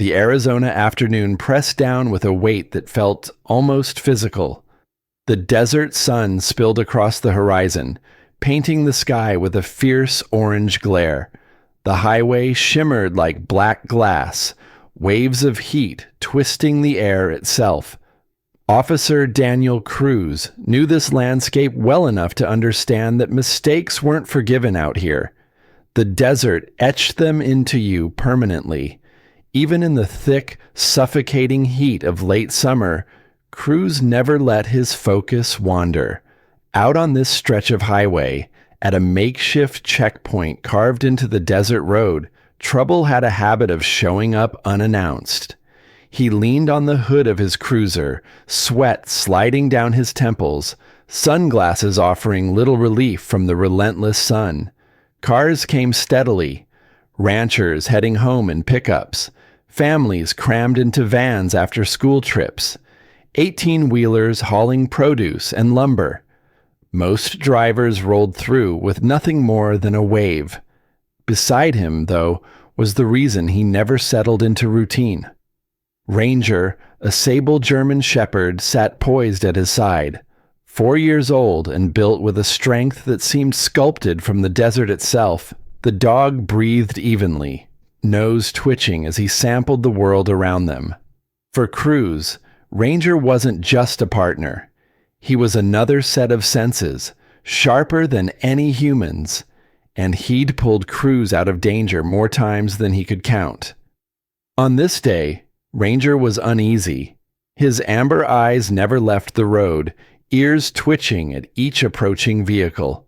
The Arizona afternoon pressed down with a weight that felt almost physical. The desert sun spilled across the horizon, painting the sky with a fierce orange glare. The highway shimmered like black glass, waves of heat twisting the air itself. Officer Daniel Cruz knew this landscape well enough to understand that mistakes weren't forgiven out here. The desert etched them into you permanently. Even in the thick, suffocating heat of late summer, Cruz never let his focus wander. Out on this stretch of highway, at a makeshift checkpoint carved into the desert road, trouble had a habit of showing up unannounced. He leaned on the hood of his cruiser, sweat sliding down his temples, sunglasses offering little relief from the relentless sun. Cars came steadily, ranchers heading home in pickups, families crammed into vans after school trips, 18-wheelers hauling produce and lumber. Most drivers rolled through with nothing more than a wave. Beside him, though, was the reason he never settled into routine. Ranger, a sable German shepherd, sat poised at his side. 4 years old and built with a strength that seemed sculpted from the desert itself, the dog breathed evenly, nose twitching as he sampled the world around them. For Cruz, Ranger wasn't just a partner. He was another set of senses, sharper than any human's, and he'd pulled Cruz out of danger more times than he could count. On this day, Ranger was uneasy. His amber eyes never left the road, ears twitching at each approaching vehicle.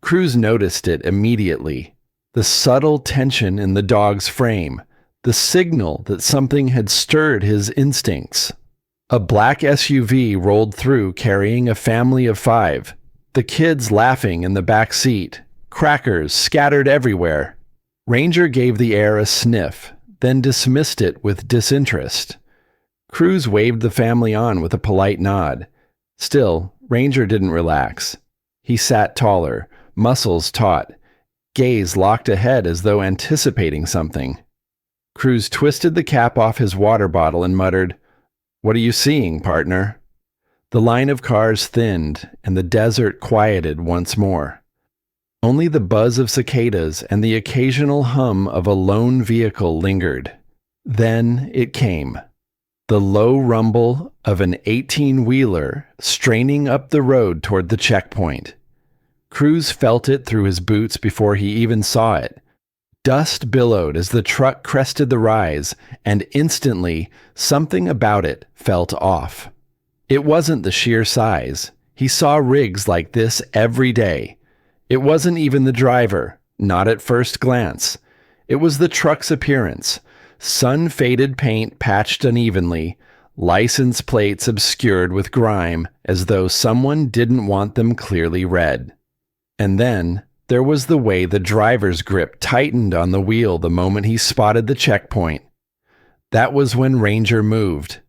Cruz noticed it immediately. The subtle tension in the dog's frame, the signal that something had stirred his instincts. A black SUV rolled through carrying a family of 5, the kids laughing in the back seat, crackers scattered everywhere. Ranger gave the air a sniff, then dismissed it with disinterest. Cruz waved the family on with a polite nod. Still, Ranger didn't relax. He sat taller, muscles taut, gaze locked ahead as though anticipating something. Cruz twisted the cap off his water bottle and muttered, "What are you seeing, partner?" The line of cars thinned, and the desert quieted once more. Only the buzz of cicadas and the occasional hum of a lone vehicle lingered. Then it came. The low rumble of an 18-wheeler straining up the road toward the checkpoint. Cruz felt it through his boots before he even saw it. Dust billowed as the truck crested the rise, and instantly, something about it felt off. It wasn't the sheer size. He saw rigs like this every day. It wasn't even the driver, not at first glance. It was the truck's appearance. Sun-faded paint patched unevenly, license plates obscured with grime as though someone didn't want them clearly read. And then there was the way the driver's grip tightened on the wheel the moment he spotted the checkpoint. That was when Ranger moved.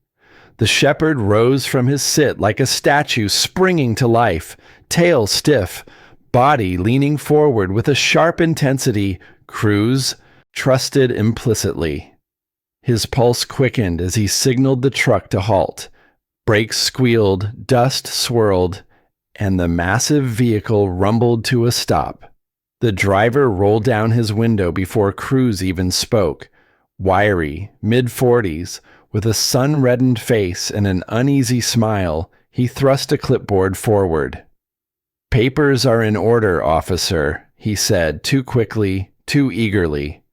The shepherd rose from his sit like a statue springing to life, tail stiff, body leaning forward with a sharp intensity Cruz trusted implicitly. His pulse quickened as he signaled the truck to halt. Brakes squealed, dust swirled, and the massive vehicle rumbled to a stop. The driver rolled down his window before Cruz even spoke. Wiry, mid-40s, with a sun-reddened face and an uneasy smile, he thrust a clipboard forward. "Papers are in order, officer," he said, too quickly, too eagerly.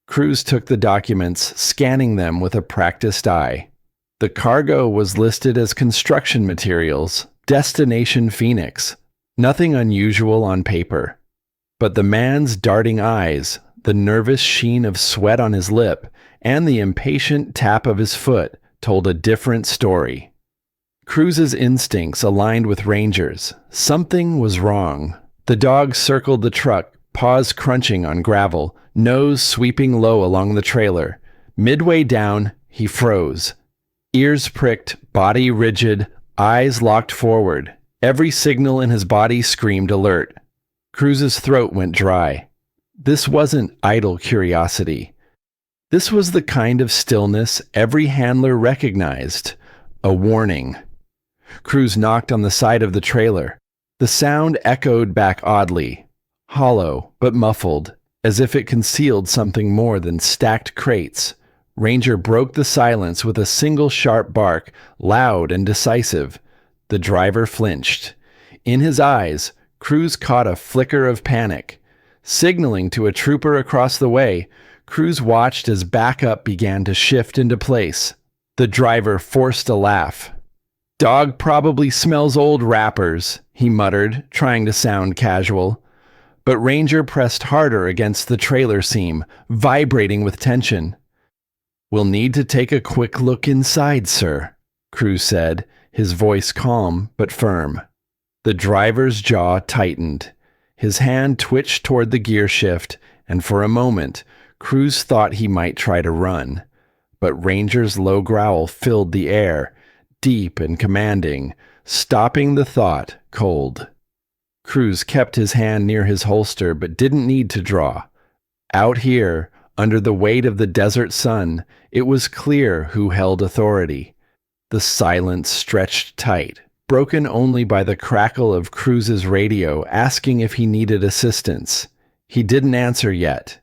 Cruz took the documents, scanning them with a practiced eye. The cargo was listed as construction materials, Destination Phoenix. Nothing unusual on paper. But the man's darting eyes, the nervous sheen of sweat on his lip, and the impatient tap of his foot told a different story. Cruz's instincts aligned with Ranger's. Something was wrong. The dog circled the truck, paws crunching on gravel, nose sweeping low along the trailer. Midway down, he froze. Ears pricked, body rigid, eyes locked forward. Every signal in his body screamed alert. Cruz's throat went dry. This wasn't idle curiosity. This was the kind of stillness every handler recognized, a warning. Cruz knocked on the side of the trailer. The sound echoed back oddly, hollow but muffled, as if it concealed something more than stacked crates. Ranger broke the silence with a single sharp bark, loud and decisive. The driver flinched. In his eyes, Cruz caught a flicker of panic. Signaling to a trooper across the way, Cruz watched as backup began to shift into place. The driver forced a laugh. "Dog probably smells old wrappers," he muttered, trying to sound casual. But Ranger pressed harder against the trailer seam, vibrating with tension. "We'll need to take a quick look inside, sir," Cruz said, his voice calm but firm. The driver's jaw tightened. His hand twitched toward the gear shift, and for a moment, Cruz thought he might try to run. But Ranger's low growl filled the air, deep and commanding, stopping the thought cold. Cruz kept his hand near his holster but didn't need to draw. Out here, under the weight of the desert sun, it was clear who held authority. The silence stretched tight, broken only by the crackle of Cruz's radio asking if he needed assistance. He didn't answer yet.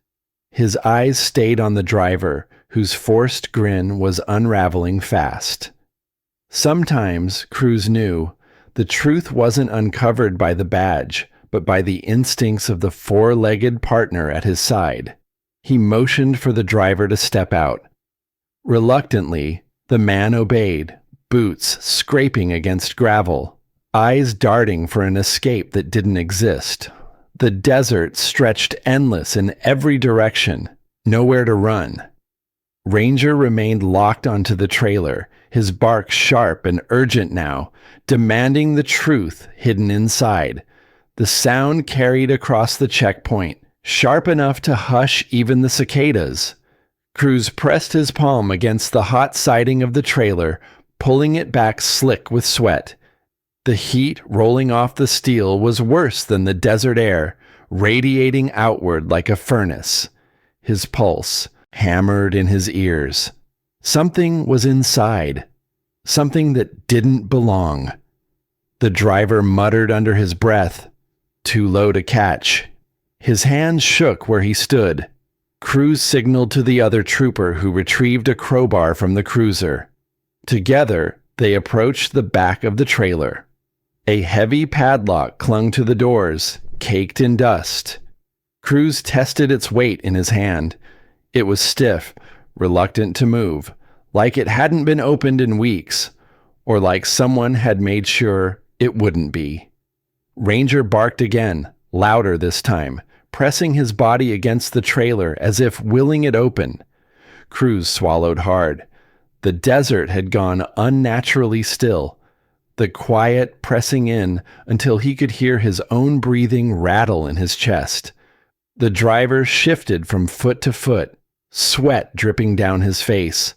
His eyes stayed on the driver, whose forced grin was unraveling fast. Sometimes, Cruz knew, the truth wasn't uncovered by the badge, but by the instincts of the four-legged partner at his side. He motioned for the driver to step out. Reluctantly, the man obeyed, boots scraping against gravel, eyes darting for an escape that didn't exist. The desert stretched endless in every direction, nowhere to run. Ranger remained locked onto the trailer, his bark sharp and urgent now, demanding the truth hidden inside. The sound carried across the checkpoint, sharp enough to hush even the cicadas. Cruz pressed his palm against the hot siding of the trailer, pulling it back slick with sweat. The heat rolling off the steel was worse than the desert air, radiating outward like a furnace. His pulse hammered in his ears. Something was inside. Something that didn't belong. The driver muttered under his breath, "Too low to catch." His hands shook where he stood. Cruz signaled to the other trooper, who retrieved a crowbar from the cruiser. Together, they approached the back of the trailer. A heavy padlock clung to the doors, caked in dust. Cruz tested its weight in his hand. It was stiff, reluctant to move, like it hadn't been opened in weeks, or like someone had made sure it wouldn't be. Ranger barked again, louder this time, pressing his body against the trailer as if willing it open. Cruz swallowed hard. The desert had gone unnaturally still, the quiet pressing in until he could hear his own breathing rattle in his chest. The driver shifted from foot to foot, sweat dripping down his face.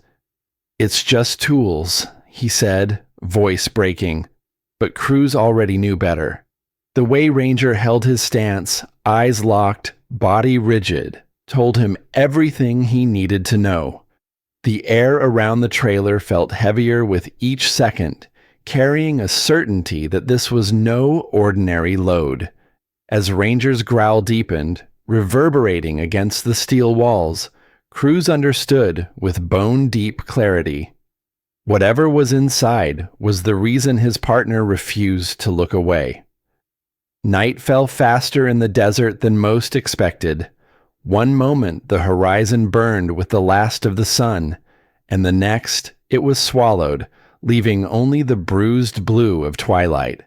"It's just tools," he said, voice breaking. But Cruz already knew better. The way Ranger held his stance, eyes locked, body rigid, told him everything he needed to know. The air around the trailer felt heavier with each second, carrying a certainty that this was no ordinary load. As Ranger's growl deepened, reverberating against the steel walls, Cruz understood with bone-deep clarity. Whatever was inside was the reason his partner refused to look away. Night fell faster in the desert than most expected. One moment the horizon burned with the last of the sun, and the next it was swallowed, leaving only the bruised blue of twilight.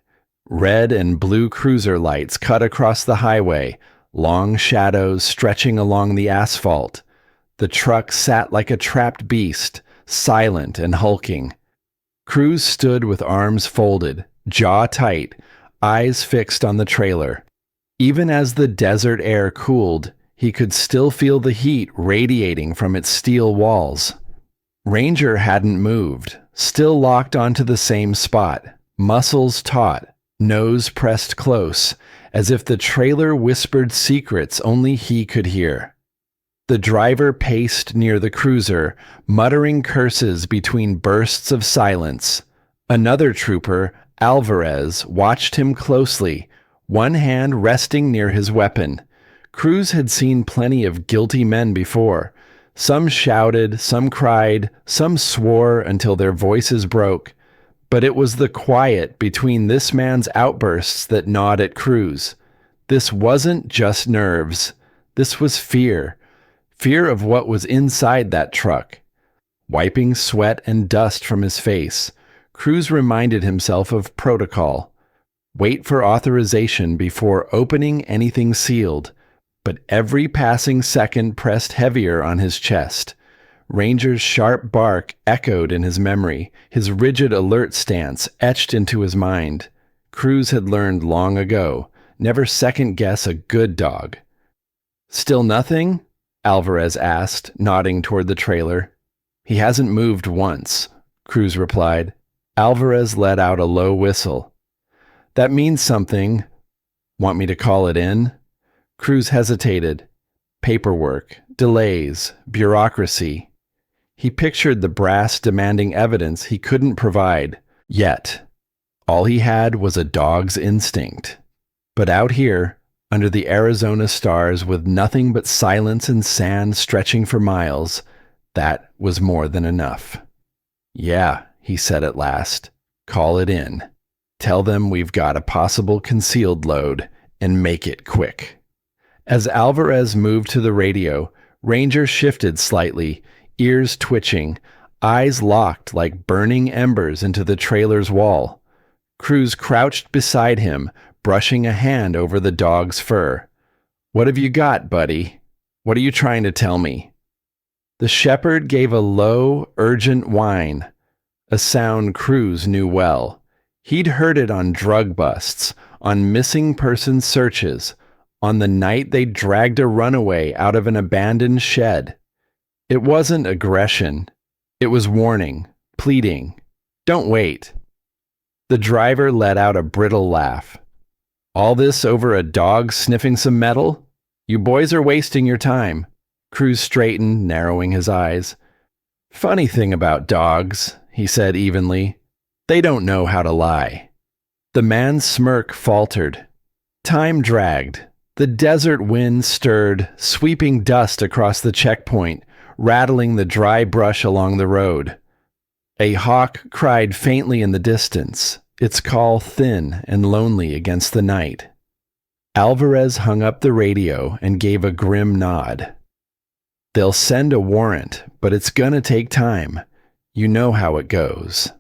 Red and blue cruiser lights cut across the highway, long shadows stretching along the asphalt. The truck sat like a trapped beast, silent and hulking. Cruz stood with arms folded, jaw tight, eyes fixed on the trailer. Even as the desert air cooled, he could still feel the heat radiating from its steel walls. Ranger hadn't moved, still locked onto the same spot, muscles taut, nose pressed close, as if the trailer whispered secrets only he could hear. The driver paced near the cruiser, muttering curses between bursts of silence. Another trooper, Alvarez, watched him closely, one hand resting near his weapon. Cruz had seen plenty of guilty men before. Some shouted, some cried, some swore until their voices broke. But it was the quiet between this man's outbursts that gnawed at Cruz. This wasn't just nerves. This was fear. Fear of what was inside that truck. Wiping sweat and dust from his face, Cruz reminded himself of protocol. Wait for authorization before opening anything sealed. But every passing second pressed heavier on his chest. Ranger's sharp bark echoed in his memory, his rigid alert stance etched into his mind. Cruz had learned long ago, never second-guess a good dog. "Still nothing?" Alvarez asked, nodding toward the trailer. "He hasn't moved once," Cruz replied. Alvarez let out a low whistle. "That means something. Want me to call it in?" Cruz hesitated. Paperwork, delays, bureaucracy. He pictured the brass demanding evidence he couldn't provide, yet. All he had was a dog's instinct. But out here, under the Arizona stars with nothing but silence and sand stretching for miles, that was more than enough. "Yeah," he said at last, "call it in. Tell them we've got a possible concealed load, and make it quick." As Alvarez moved to the radio, Ranger shifted slightly, ears twitching, eyes locked like burning embers into the trailer's wall. Cruz crouched beside him, brushing a hand over the dog's fur. "What have you got, buddy? What are you trying to tell me?" The shepherd gave a low, urgent whine, a sound Cruz knew well. He'd heard it on drug busts, on missing person searches, on the night they dragged a runaway out of an abandoned shed. It wasn't aggression. It was warning, pleading. "Don't wait." The driver let out a brittle laugh. "All this over a dog sniffing some metal? You boys are wasting your time." Cruz straightened, narrowing his eyes. "Funny thing about dogs," he said evenly. "They don't know how to lie." The man's smirk faltered. Time dragged. The desert wind stirred, sweeping dust across the checkpoint, rattling the dry brush along the road. A hawk cried faintly in the distance, its call thin and lonely against the night. Alvarez hung up the radio and gave a grim nod. "They'll send a warrant, but it's gonna take time. You know how it goes.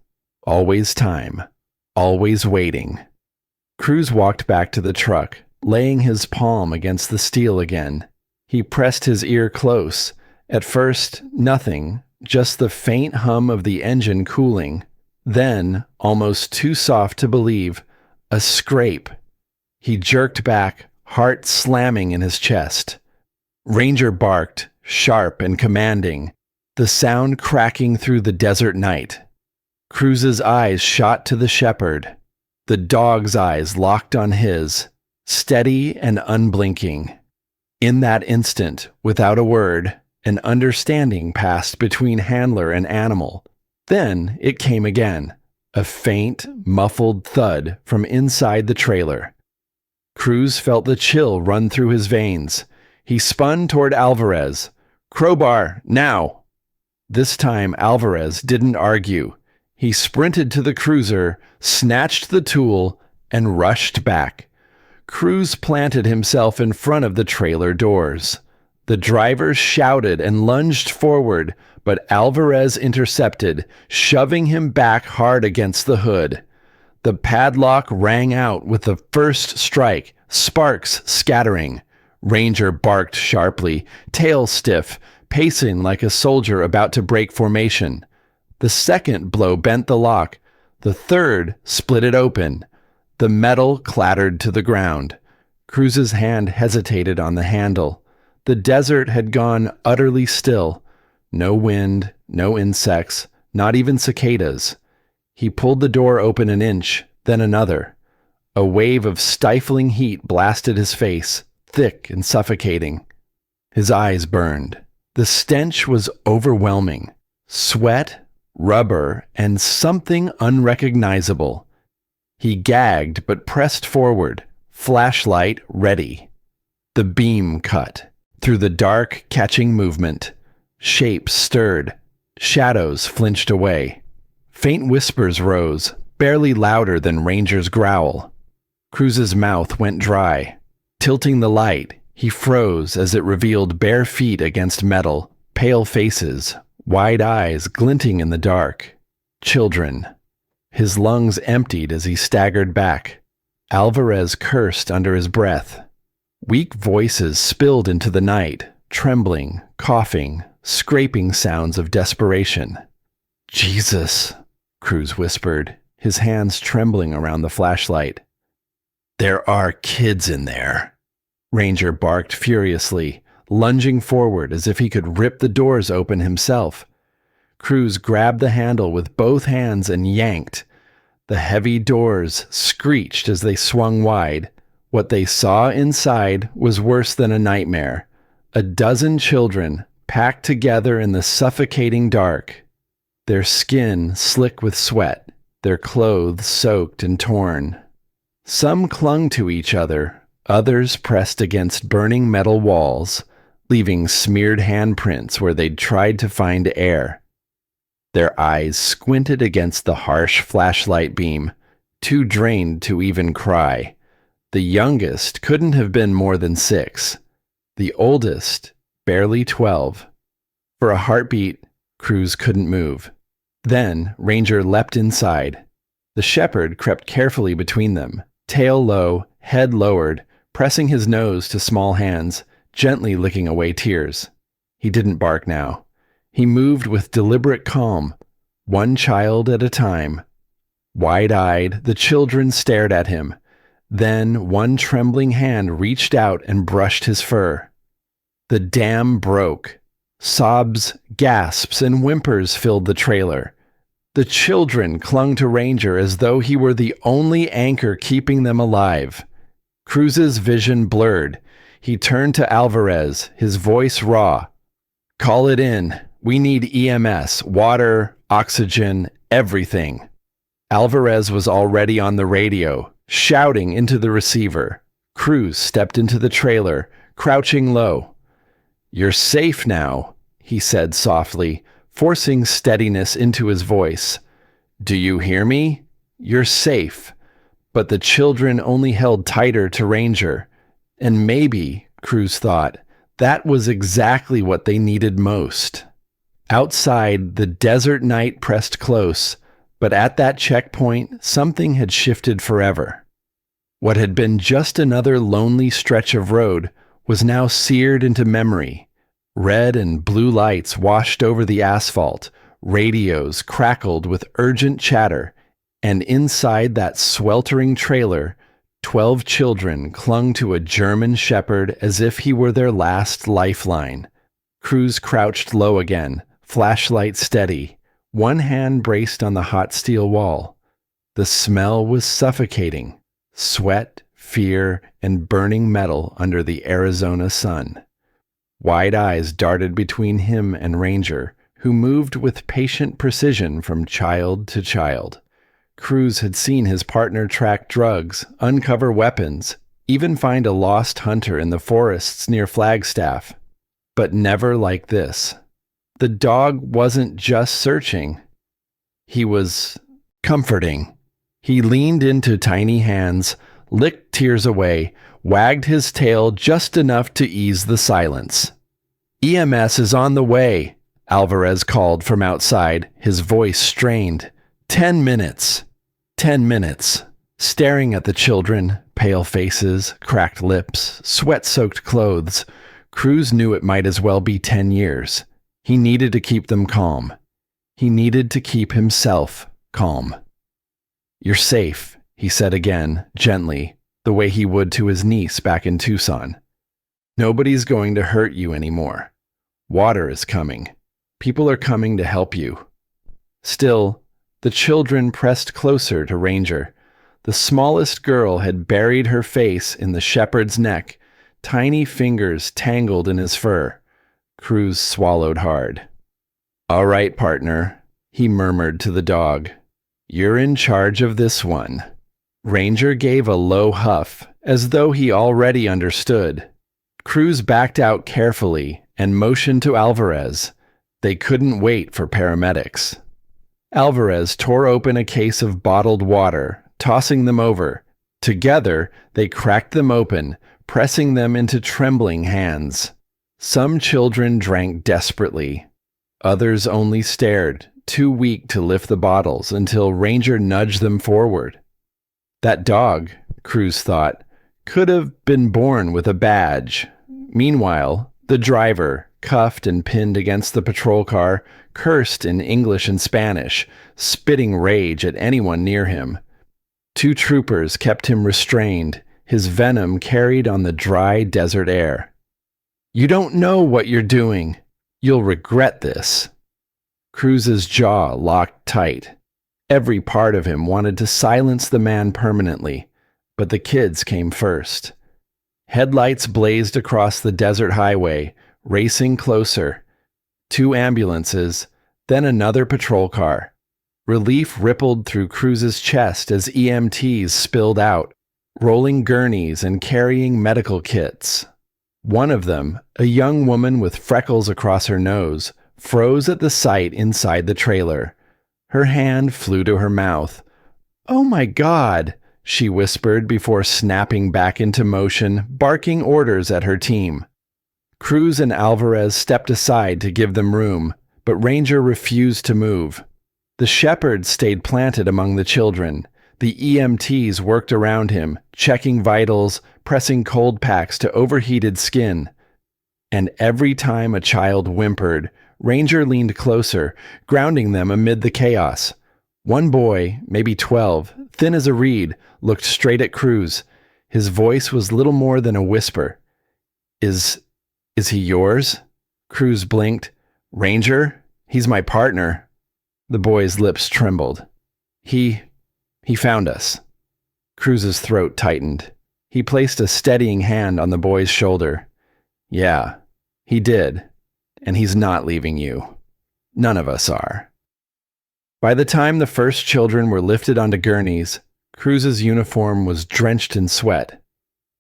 Always time. Always waiting." Cruz walked back to the truck, laying his palm against the steel again. He pressed his ear close. At first, nothing, just the faint hum of the engine cooling. Then, almost too soft to believe, a scrape. He jerked back, heart slamming in his chest. Ranger barked, sharp and commanding, the sound cracking through the desert night. Cruz's eyes shot to the shepherd. The dog's eyes locked on his, steady and unblinking. In that instant, without a word, an understanding passed between handler and animal. Then it came again, a faint, muffled thud from inside the trailer. Cruz felt the chill run through his veins. He spun toward Alvarez. "Crowbar, now!" This time Alvarez didn't argue. He sprinted to the cruiser, snatched the tool, and rushed back. Cruz planted himself in front of the trailer doors. The driver shouted and lunged forward, but Alvarez intercepted, shoving him back hard against the hood. The padlock rang out with the first strike, sparks scattering. Ranger barked sharply, tail stiff, pacing like a soldier about to break formation. The second blow bent the lock. The third split it open. The metal clattered to the ground. Cruz's hand hesitated on the handle. The desert had gone utterly still. No wind, no insects, not even cicadas. He pulled the door open an inch, then another. A wave of stifling heat blasted his face, thick and suffocating. His eyes burned. The stench was overwhelming. Sweat, rubber, and something unrecognizable. He gagged but pressed forward, flashlight ready. The beam cut. Through the dark, catching movement. Shapes stirred. Shadows flinched away. Faint whispers rose, barely louder than Ranger's growl. Cruz's mouth went dry. Tilting the light, he froze as it revealed bare feet against metal, pale faces, wide eyes glinting in the dark. Children. His lungs emptied as he staggered back. Alvarez cursed under his breath. Weak voices spilled into the night, trembling, coughing, scraping sounds of desperation. "Jesus," Cruz whispered, his hands trembling around the flashlight. "There are kids in there." Ranger barked furiously, lunging forward as if he could rip the doors open himself. Cruz grabbed the handle with both hands and yanked. The heavy doors screeched as they swung wide. What they saw inside was worse than a nightmare. A dozen children, packed together in the suffocating dark. Their skin slick with sweat, their clothes soaked and torn. Some clung to each other, others pressed against burning metal walls, leaving smeared handprints where they'd tried to find air. Their eyes squinted against the harsh flashlight beam, too drained to even cry. The youngest couldn't have been more than 6. The oldest, barely 12. For a heartbeat, Cruz couldn't move. Then Ranger leapt inside. The shepherd crept carefully between them, tail low, head lowered, pressing his nose to small hands, gently licking away tears. He didn't bark now. He moved with deliberate calm, one child at a time. Wide-eyed, the children stared at him. Then one trembling hand reached out and brushed his fur. The dam broke. Sobs, gasps, and whimpers filled the trailer. The children clung to Ranger as though he were the only anchor keeping them alive. Cruz's vision blurred. He turned to Alvarez, his voice raw. "Call it in. We need EMS, water, oxygen, everything." Alvarez was already on the radio, shouting into the receiver. Cruz stepped into the trailer, crouching low. "You're safe now," he said softly, forcing steadiness into his voice. "Do you hear me? You're safe." But the children only held tighter to Ranger. And maybe, Cruz thought, that was exactly what they needed most. Outside, the desert night pressed close, but at that checkpoint, something had shifted forever. What had been just another lonely stretch of road was now seared into memory. Red and blue lights washed over the asphalt, radios crackled with urgent chatter, and inside that sweltering trailer, 12 children clung to a German shepherd as if he were their last lifeline. Cruz crouched low again, flashlight steady, one hand braced on the hot steel wall. The smell was suffocating. Sweat, fear, and burning metal under the Arizona sun. Wide eyes darted between him and Ranger, who moved with patient precision from child to child. Cruz had seen his partner track drugs, uncover weapons, even find a lost hunter in the forests near Flagstaff. But never like this. The dog wasn't just searching. He was comforting. He leaned into tiny hands, licked tears away, wagged his tail just enough to ease the silence. "EMS is on the way," Alvarez called from outside, his voice strained. 10 minutes. 10 minutes. Staring at the children, pale faces, cracked lips, sweat-soaked clothes, Cruz knew it might as well be 10 years. He needed to keep them calm. He needed to keep himself calm. "You're safe," he said again, gently, the way he would to his niece back in Tucson. "Nobody's going to hurt you anymore. Water is coming. People are coming to help you." Still, the children pressed closer to Ranger. The smallest girl had buried her face in the shepherd's neck, tiny fingers tangled in his fur. Cruz swallowed hard. "All right, partner," he murmured to the dog. "You're in charge of this one." Ranger gave a low huff, as though he already understood. Cruz backed out carefully and motioned to Alvarez. They couldn't wait for paramedics. Alvarez tore open a case of bottled water, tossing them over. Together, they cracked them open, pressing them into trembling hands. Some children drank desperately. Others only stared, too weak to lift the bottles until Ranger nudged them forward. That dog, Cruz thought, could have been born with a badge. Meanwhile, the driver, cuffed and pinned against the patrol car, cursed in English and Spanish, spitting rage at anyone near him. 2 troopers kept him restrained, his venom carried on the dry desert air. "You don't know what you're doing. You'll regret this." Cruz's jaw locked tight. Every part of him wanted to silence the man permanently, but the kids came first. Headlights blazed across the desert highway, racing closer. 2 ambulances, then another patrol car. Relief rippled through Cruz's chest as EMTs spilled out, rolling gurneys and carrying medical kits. One of them, a young woman with freckles across her nose, froze at the sight inside the trailer. Her hand flew to her mouth. "Oh my God," she whispered before snapping back into motion, barking orders at her team. Cruz and Alvarez stepped aside to give them room, but Ranger refused to move. The shepherd stayed planted among the children. The EMTs worked around him, checking vitals, pressing cold packs to overheated skin. And every time a child whimpered, Ranger leaned closer, grounding them amid the chaos. One boy, maybe 12, thin as a reed, looked straight at Cruz. His voice was little more than a whisper. Is he yours?" Cruz blinked. "Ranger? He's my partner." The boy's lips trembled. He found us." Cruz's throat tightened. He placed a steadying hand on the boy's shoulder. "Yeah, he did. And he's not leaving you. None of us are." By the time the first children were lifted onto gurneys, Cruz's uniform was drenched in sweat.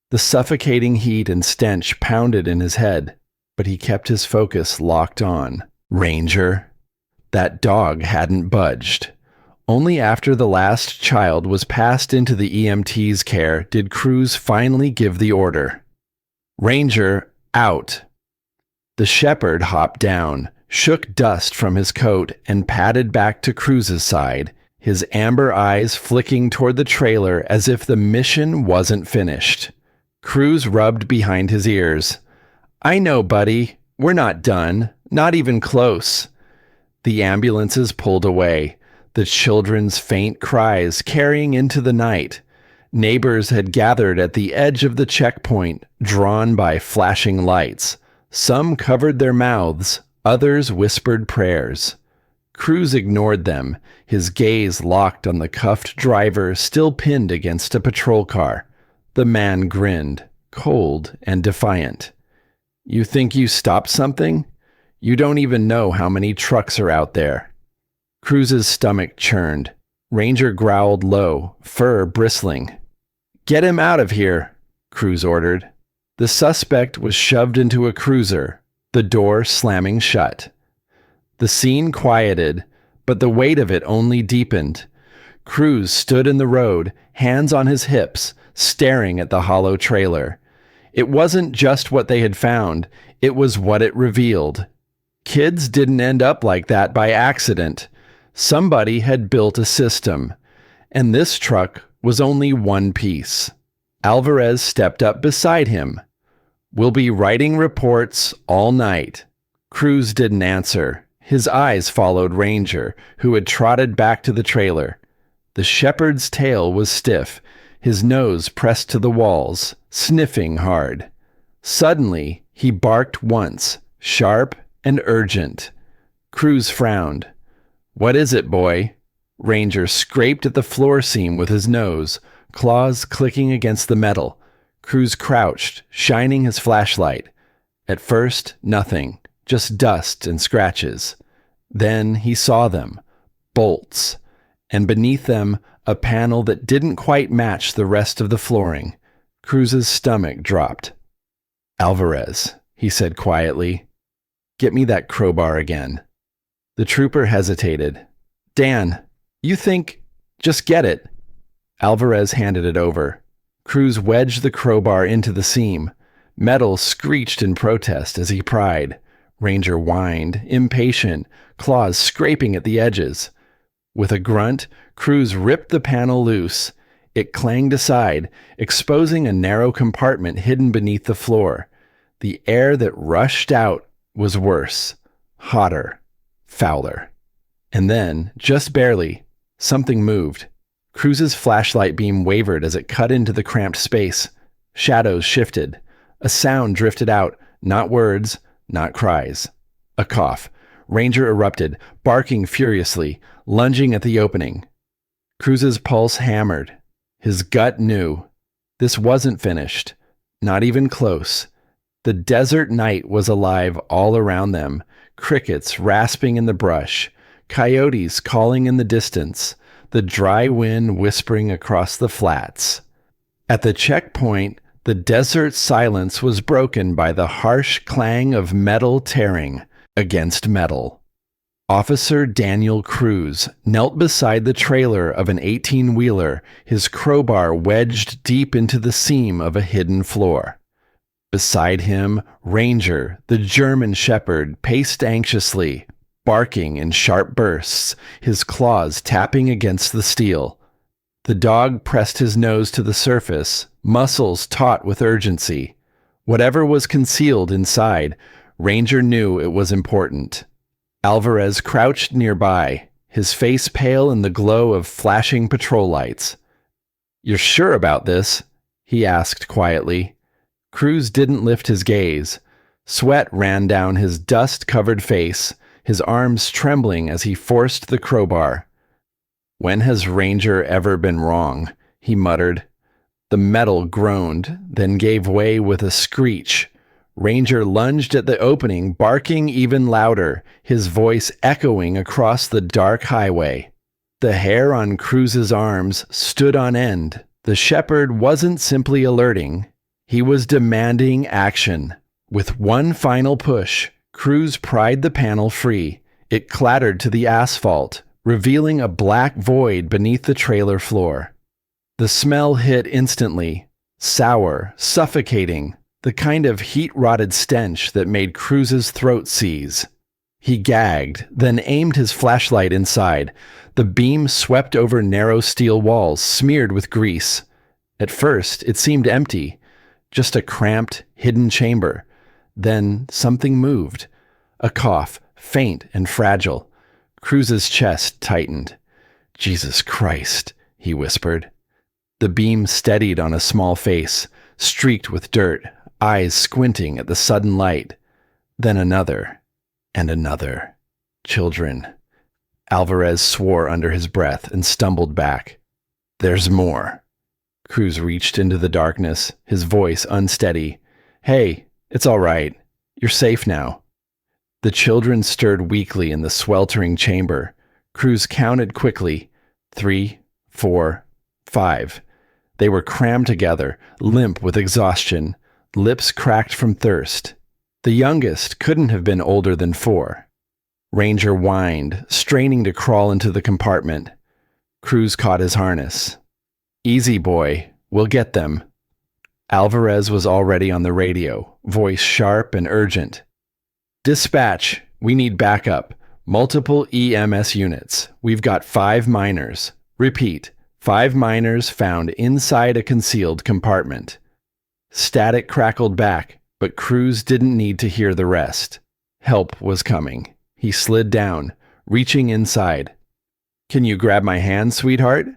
The suffocating heat and stench pounded in his head, but he kept his focus locked on Ranger. That dog hadn't budged. Only after the last child was passed into the EMT's care did Cruz finally give the order. "Ranger, out." The shepherd hopped down, shook dust from his coat, and padded back to Cruz's side, his amber eyes flicking toward the trailer as if the mission wasn't finished. Cruz rubbed behind his ears. "I know, buddy. We're not done. Not even close." The ambulances pulled away, the children's faint cries carrying into the night. Neighbors had gathered at the edge of the checkpoint, drawn by flashing lights. Some covered their mouths, others whispered prayers. Cruz ignored them, his gaze locked on the cuffed driver still pinned against a patrol car. The man grinned, cold and defiant. "You think you stopped something? You don't even know how many trucks are out there." Cruz's stomach churned. Ranger growled low, fur bristling. "Get him out of here," Cruz ordered. The suspect was shoved into a cruiser, the door slamming shut. The scene quieted, but the weight of it only deepened. Cruz stood in the road, hands on his hips, staring at the hollow trailer. It wasn't just what they had found, it was what it revealed. Kids didn't end up like that by accident. Somebody had built a system, and this truck was only one piece. Alvarez stepped up beside him. "We'll be writing reports all night." Cruz didn't answer. His eyes followed Ranger, who had trotted back to the trailer. The shepherd's tail was stiff, his nose pressed to the walls, sniffing hard. Suddenly, he barked once, sharp and urgent. Cruz frowned. "What is it, boy?" Ranger scraped at the floor seam with his nose, claws clicking against the metal. Cruz crouched, shining his flashlight. At first, nothing, just dust and scratches. Then he saw them, bolts, and beneath them, a panel that didn't quite match the rest of the flooring. Cruz's stomach dropped. "Alvarez," he said quietly, "get me that crowbar again." The trooper hesitated. "Dan, you think... just get it." Alvarez handed it over. Cruz wedged the crowbar into the seam. Metal screeched in protest as he pried. Ranger whined, impatient, claws scraping at the edges. With a grunt, Cruz ripped the panel loose. It clanged aside, exposing a narrow compartment hidden beneath the floor. The air that rushed out was worse, hotter, fouler. And then, just barely, something moved. Cruz's flashlight beam wavered as it cut into the cramped space. Shadows shifted. A sound drifted out, not words, not cries. A cough. Ranger erupted, barking furiously, lunging at the opening. Cruz's pulse hammered. His gut knew. This wasn't finished. Not even close. The desert night was alive all around them, crickets rasping in the brush, coyotes calling in the distance, the dry wind whispering across the flats. At the checkpoint, the desert silence was broken by the harsh clang of metal tearing against metal. Officer Daniel Cruz knelt beside the trailer of an 18-wheeler, his crowbar wedged deep into the seam of a hidden floor. Beside him, Ranger, the German shepherd, paced anxiously, barking in sharp bursts, his claws tapping against the steel. The dog pressed his nose to the surface, muscles taut with urgency. Whatever was concealed inside, Ranger knew it was important. Alvarez crouched nearby, his face pale in the glow of flashing patrol lights. "You're sure about this?" he asked quietly. Cruz didn't lift his gaze. Sweat ran down his dust-covered face, his arms trembling as he forced the crowbar. "When has Ranger ever been wrong?" he muttered. The metal groaned, then gave way with a screech. Ranger lunged at the opening, barking even louder, his voice echoing across the dark highway. The hair on Cruz's arms stood on end. The shepherd wasn't simply alerting. He was demanding action. With one final push, Cruz pried the panel free. It clattered to the asphalt, revealing a black void beneath the trailer floor. The smell hit instantly, sour, suffocating, the kind of heat-rotted stench that made Cruz's throat seize. He gagged, then aimed his flashlight inside. The beam swept over narrow steel walls, smeared with grease. At first, it seemed empty, just a cramped, hidden chamber. Then something moved. A cough, faint and fragile. Cruz's chest tightened. "Jesus Christ," he whispered. The beam steadied on a small face, streaked with dirt, eyes squinting at the sudden light. Then another, and another. Children. Alvarez swore under his breath and stumbled back. "There's more." Cruz reached into the darkness, his voice unsteady. "Hey, it's all right. You're safe now." The children stirred weakly in the sweltering chamber. Cruz counted quickly. 3, 4, 5. They were crammed together, limp with exhaustion, lips cracked from thirst. The youngest couldn't have been older than 4. Ranger whined, straining to crawl into the compartment. Cruz caught his harness. "Easy, boy. We'll get them." Alvarez was already on the radio, voice sharp and urgent. "Dispatch, we need backup. Multiple EMS units. We've got 5 miners. Repeat, 5 miners found inside a concealed compartment." Static crackled back, but Cruz didn't need to hear the rest. Help was coming. He slid down, reaching inside. "Can you grab my hand, sweetheart?"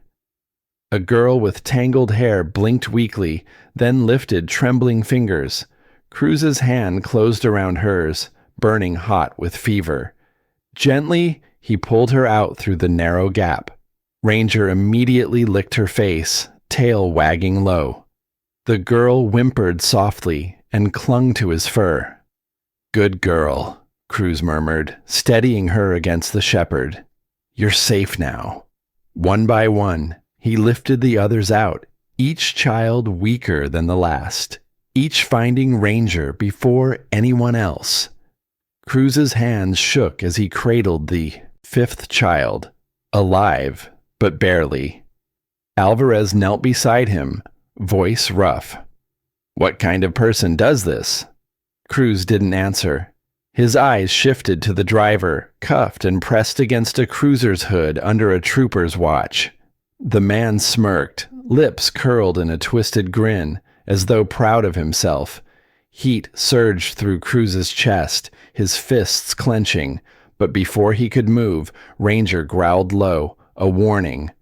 A girl with tangled hair blinked weakly, then lifted trembling fingers. Cruz's hand closed around hers, burning hot with fever. Gently, he pulled her out through the narrow gap. Ranger immediately licked her face, tail wagging low. The girl whimpered softly and clung to his fur. "Good girl," Cruz murmured, steadying her against the shepherd. "You're safe now." One by one, he lifted the others out, each child weaker than the last, each finding Ranger before anyone else. Cruz's hands shook as he cradled the fifth child, alive, but barely. Alvarez knelt beside him, voice rough. "What kind of person does this?" Cruz didn't answer. His eyes shifted to the driver, cuffed and pressed against a cruiser's hood under a trooper's watch. The man smirked, lips curled in a twisted grin, as though proud of himself. Heat surged through Cruz's chest, his fists clenching, but before he could move, Ranger growled low, a warning.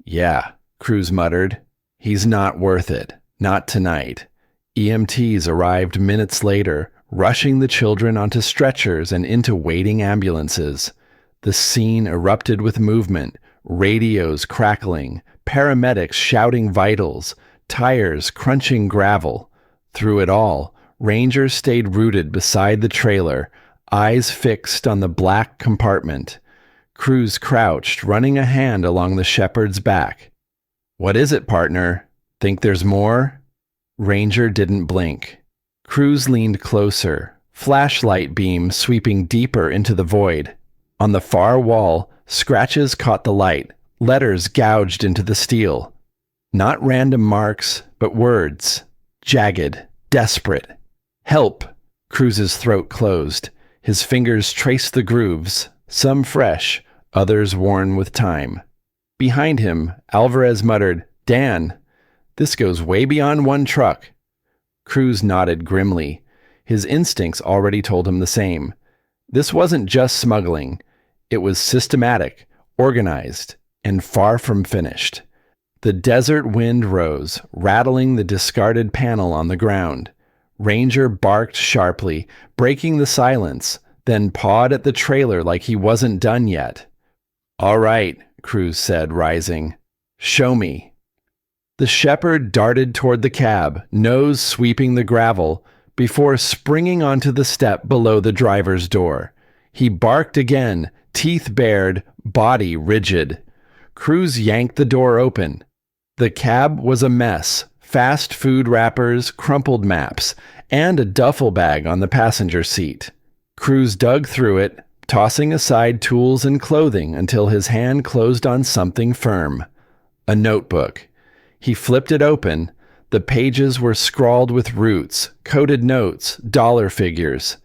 "Yeah," Cruz muttered. "He's not worth it. Not tonight." EMTs arrived minutes later, rushing the children onto stretchers and into waiting ambulances. The scene erupted with movement, radios crackling, paramedics shouting vitals, tires crunching gravel. Through it all, Ranger stayed rooted beside the trailer, eyes fixed on the black compartment. Cruz crouched, running a hand along the shepherd's back. "What is it, partner? Think there's more?" Ranger didn't blink. Cruz leaned closer, flashlight beam sweeping deeper into the void. On the far wall, scratches caught the light, letters gouged into the steel. Not random marks, but words. Jagged, desperate. "Help!" Cruz's throat closed. His fingers traced the grooves, some fresh, others worn with time. Behind him, Alvarez muttered, "Dan, this goes way beyond one truck." Cruz nodded grimly. His instincts already told him the same. This wasn't just smuggling. It was systematic, organized, and far from finished. The desert wind rose, rattling the discarded panel on the ground. Ranger barked sharply, breaking the silence, then pawed at the trailer like he wasn't done yet. "All right," Cruz said, rising. "Show me." The shepherd darted toward the cab, nose sweeping the gravel, before springing onto the step below the driver's door. He barked again, teeth bared, body rigid. Cruz yanked the door open. The cab was a mess, fast food wrappers, crumpled maps, and a duffel bag on the passenger seat. Cruz dug through it, tossing aside tools and clothing until his hand closed on something firm. A notebook. He flipped it open. The pages were scrawled with roots, coded notes, dollar figures.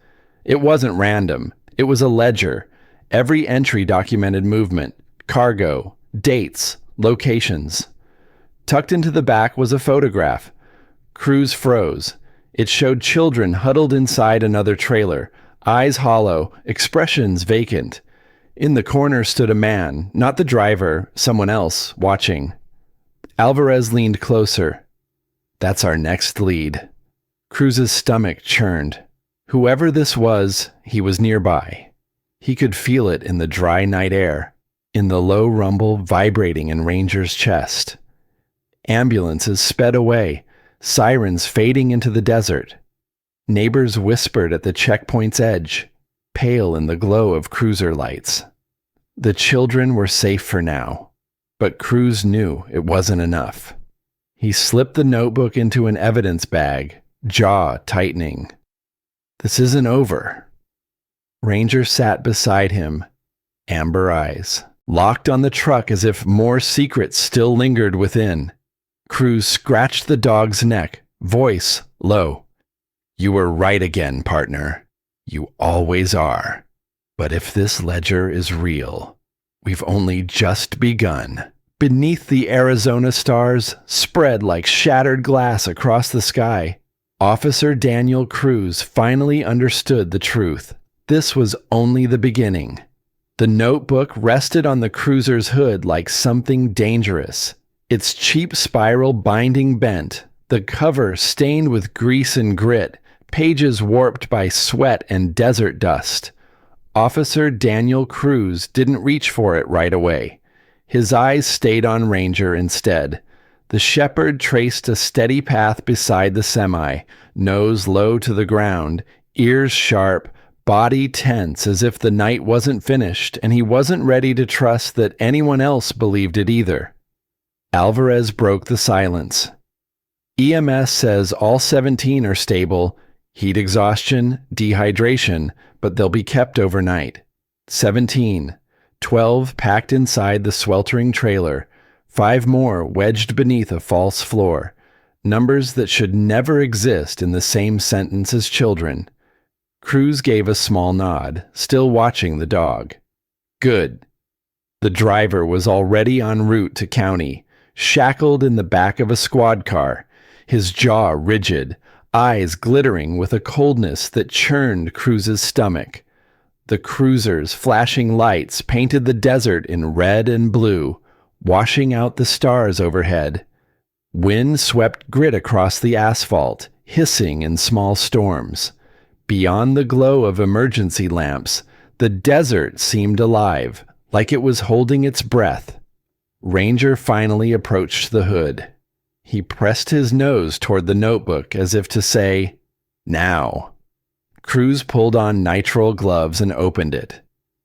It wasn't random. It was a ledger. Every entry documented movement, cargo, dates, locations. Tucked into the back was a photograph. Cruz froze. It showed children huddled inside another trailer, eyes hollow, expressions vacant. In the corner stood a man, not the driver, someone else, watching. Alvarez leaned closer. "That's our next lead." Cruz's stomach churned. Whoever this was, he was nearby. He could feel it in the dry night air, in the low rumble vibrating in Ranger's chest. Ambulances sped away, sirens fading into the desert. Neighbors whispered at the checkpoint's edge, pale in the glow of cruiser lights. The children were safe for now, but Cruz knew it wasn't enough. He slipped the notebook into an evidence bag, jaw tightening. "This isn't over." Ranger sat beside him, amber eyes, locked on the truck as if more secrets still lingered within. Cruz scratched the dog's neck, voice low. "You were right again, partner. You always are. But if this ledger is real, we've only just begun." Beneath the Arizona stars, spread like shattered glass across the sky, Officer Daniel Cruz finally understood the truth. This was only the beginning. The notebook rested on the cruiser's hood like something dangerous. Its cheap spiral binding bent, the cover stained with grease and grit, pages warped by sweat and desert dust. Officer Daniel Cruz didn't reach for it right away. His eyes stayed on Ranger instead. The shepherd traced a steady path beside the semi, nose low to the ground, ears sharp, body tense as if the night wasn't finished and he wasn't ready to trust that anyone else believed it either. Alvarez broke the silence. EMS says all 17 are stable, heat exhaustion, dehydration, but they'll be kept overnight. 17. 12 packed inside the sweltering trailer. 5 more wedged beneath a false floor. Numbers that should never exist in the same sentence as children. Cruz gave a small nod, still watching the dog. Good. The driver was already en route to county, shackled in the back of a squad car, his jaw rigid, eyes glittering with a coldness that churned Cruz's stomach. The cruiser's flashing lights painted the desert in red and blue, washing out the stars overhead. Wind swept grit across the asphalt, hissing in small storms. Beyond the glow of emergency lamps, the desert seemed alive, like it was holding its breath. Ranger finally approached the hood. He pressed his nose toward the notebook as if to say, "Now." Cruz pulled on nitrile gloves and opened it.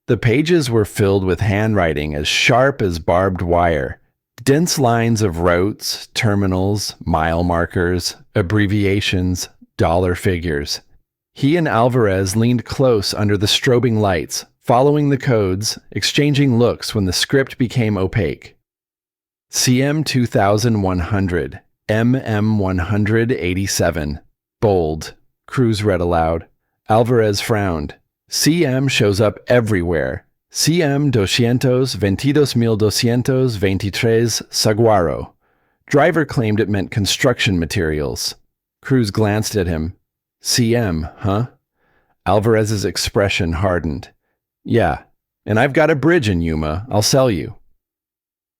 The pages were filled with handwriting as sharp as barbed wire, dense lines of routes, terminals, mile markers, abbreviations, dollar figures. He and Alvarez leaned close under the strobing lights, following the codes, exchanging looks when the script became opaque. CM 2100, MM 187. Bold, Cruz read aloud. Alvarez frowned. CM shows up everywhere. CM 222,223 Saguaro. Driver claimed it meant construction materials. Cruz glanced at him. CM, huh? Alvarez's expression hardened. Yeah, and I've got a bridge in Yuma, I'll sell you.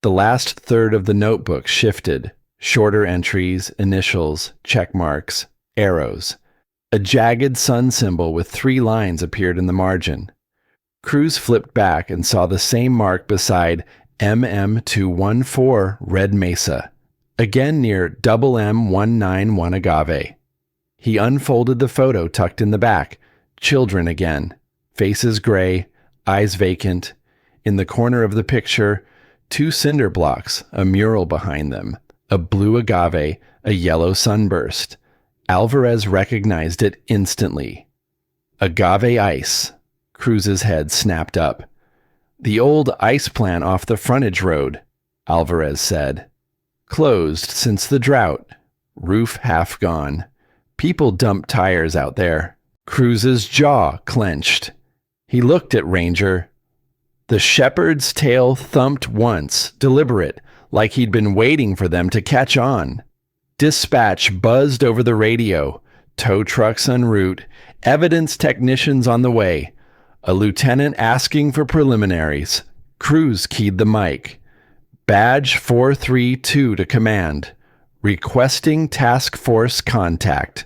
The last third of the notebook shifted. Shorter entries, initials, check marks, arrows. A jagged sun symbol with 3 lines appeared in the margin. Cruz flipped back and saw the same mark beside MM214 Red Mesa, again near M191 Agave. He unfolded the photo tucked in the back. Children again. Faces gray, eyes vacant. In the corner of the picture, 2 cinder blocks, a mural behind them, a blue agave, a yellow sunburst. Alvarez recognized it instantly. Agave Ice. Cruz's head snapped up. The old ice plant off the frontage road, Alvarez said. Closed since the drought. Roof half gone. People dumped tires out there. Cruz's jaw clenched. He looked at Ranger. The shepherd's tail thumped once, deliberate, like he'd been waiting for them to catch on. Dispatch buzzed over the radio. Tow trucks en route. Evidence technicians on the way. A lieutenant asking for preliminaries. Cruz keyed the mic. Badge 432 to command. Requesting task force contact.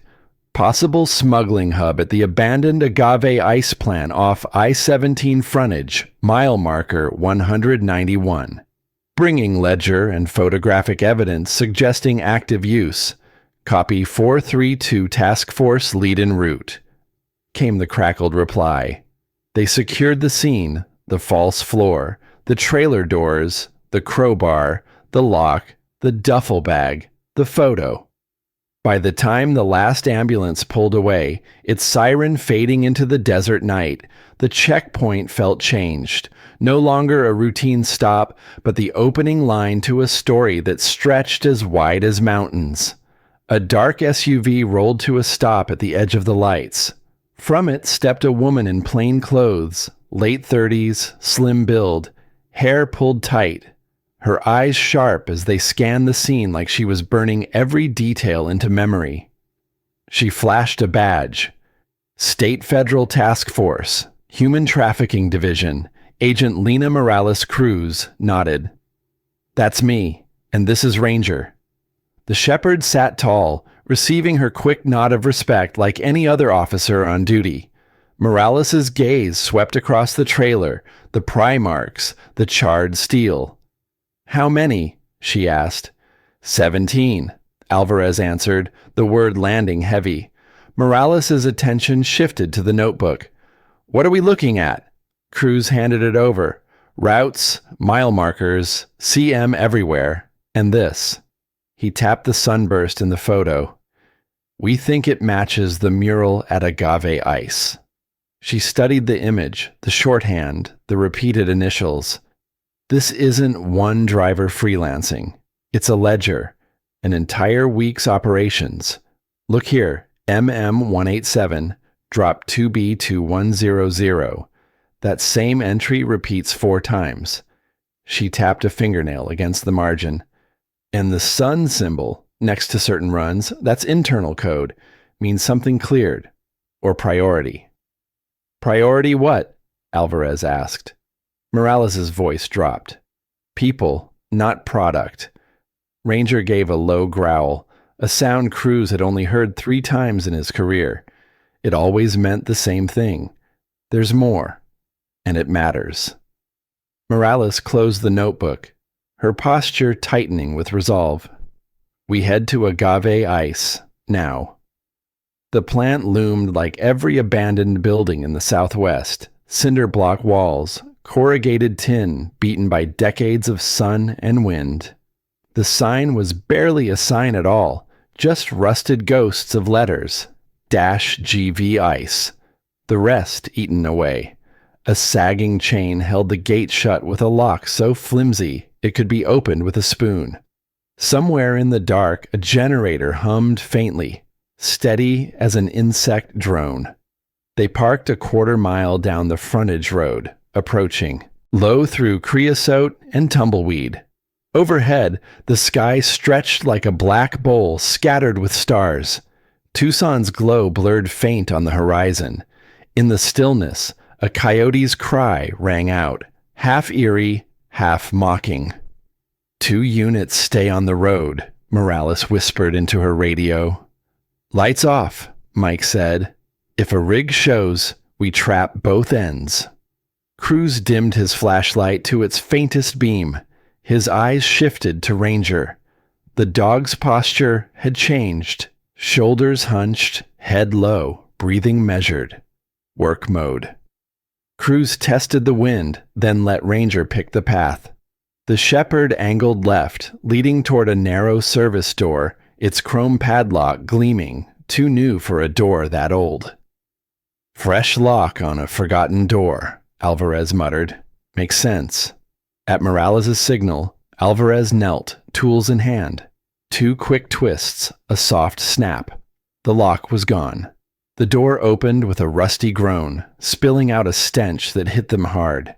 Possible smuggling hub at the abandoned Agave Ice Plant off I-17 frontage, mile marker 191. Bringing ledger and photographic evidence suggesting active use. Copy 432 task force lead en route. Came the crackled reply. They secured the scene, the false floor, the trailer doors, the crowbar, the lock, the duffel bag, the photo. By the time the last ambulance pulled away, its siren fading into the desert night, the checkpoint felt changed. No longer a routine stop, but the opening line to a story that stretched as wide as mountains. A dark SUV rolled to a stop at the edge of the lights. From it stepped a woman in plain clothes, late 30s, slim build, hair pulled tight. Her eyes sharp as they scanned the scene like she was burning every detail into memory. She flashed a badge. State Federal Task Force, Human Trafficking Division, Agent Lena Morales Cruz nodded. That's me, and this is Ranger. The shepherd sat tall, receiving her quick nod of respect like any other officer on duty. Morales's gaze swept across the trailer, the pry marks, the charred steel. How many? She asked. 17, Alvarez answered, the word landing heavy. Morales' attention shifted to the notebook. What are we looking at? Cruz handed it over. Routes, mile markers, CM everywhere, and this. He tapped the sunburst in the photo. We think it matches the mural at Agave Ice. She studied the image, the shorthand, the repeated initials. This isn't one driver freelancing. It's a ledger, an entire week's operations. Look here, MM187, drop 2B2100. That same entry repeats 4 times. She tapped a fingernail against the margin. And the sun symbol, next to certain runs, that's internal code, means something cleared, or priority. Priority what? Alvarez asked. Morales' voice dropped. People, not product. Ranger gave a low growl, a sound Cruz had only heard 3 times in his career. It always meant the same thing. There's more, and it matters. Morales closed the notebook, her posture tightening with resolve. We head to Agave Ice, now. The plant loomed like every abandoned building in the Southwest, cinder block walls, corrugated tin beaten by decades of sun and wind. The sign was barely a sign at all, just rusted ghosts of letters. -GV Ice. The rest eaten away. A sagging chain held the gate shut with a lock so flimsy it could be opened with a spoon. Somewhere in the dark, a generator hummed faintly, steady as an insect drone. They parked a quarter-mile down the frontage road, approaching, low through creosote and tumbleweed. Overhead, the sky stretched like a black bowl scattered with stars. Tucson's glow blurred faint on the horizon. In the stillness, a coyote's cry rang out, half eerie, half mocking. 2 units stay on the road, Morales whispered into her radio. Lights off, Mike said. If a rig shows, we trap both ends. Cruz dimmed his flashlight to its faintest beam. His eyes shifted to Ranger. The dog's posture had changed. Shoulders hunched, head low, breathing measured. Work mode. Cruz tested the wind, then let Ranger pick the path. The Shepherd angled left, leading toward a narrow service door, its chrome padlock gleaming, too new for a door that old. Fresh lock on a forgotten door, Alvarez muttered. Makes sense. At Morales' signal, Alvarez knelt, tools in hand. 2 quick twists, a soft snap. The lock was gone. The door opened with a rusty groan, spilling out a stench that hit them hard.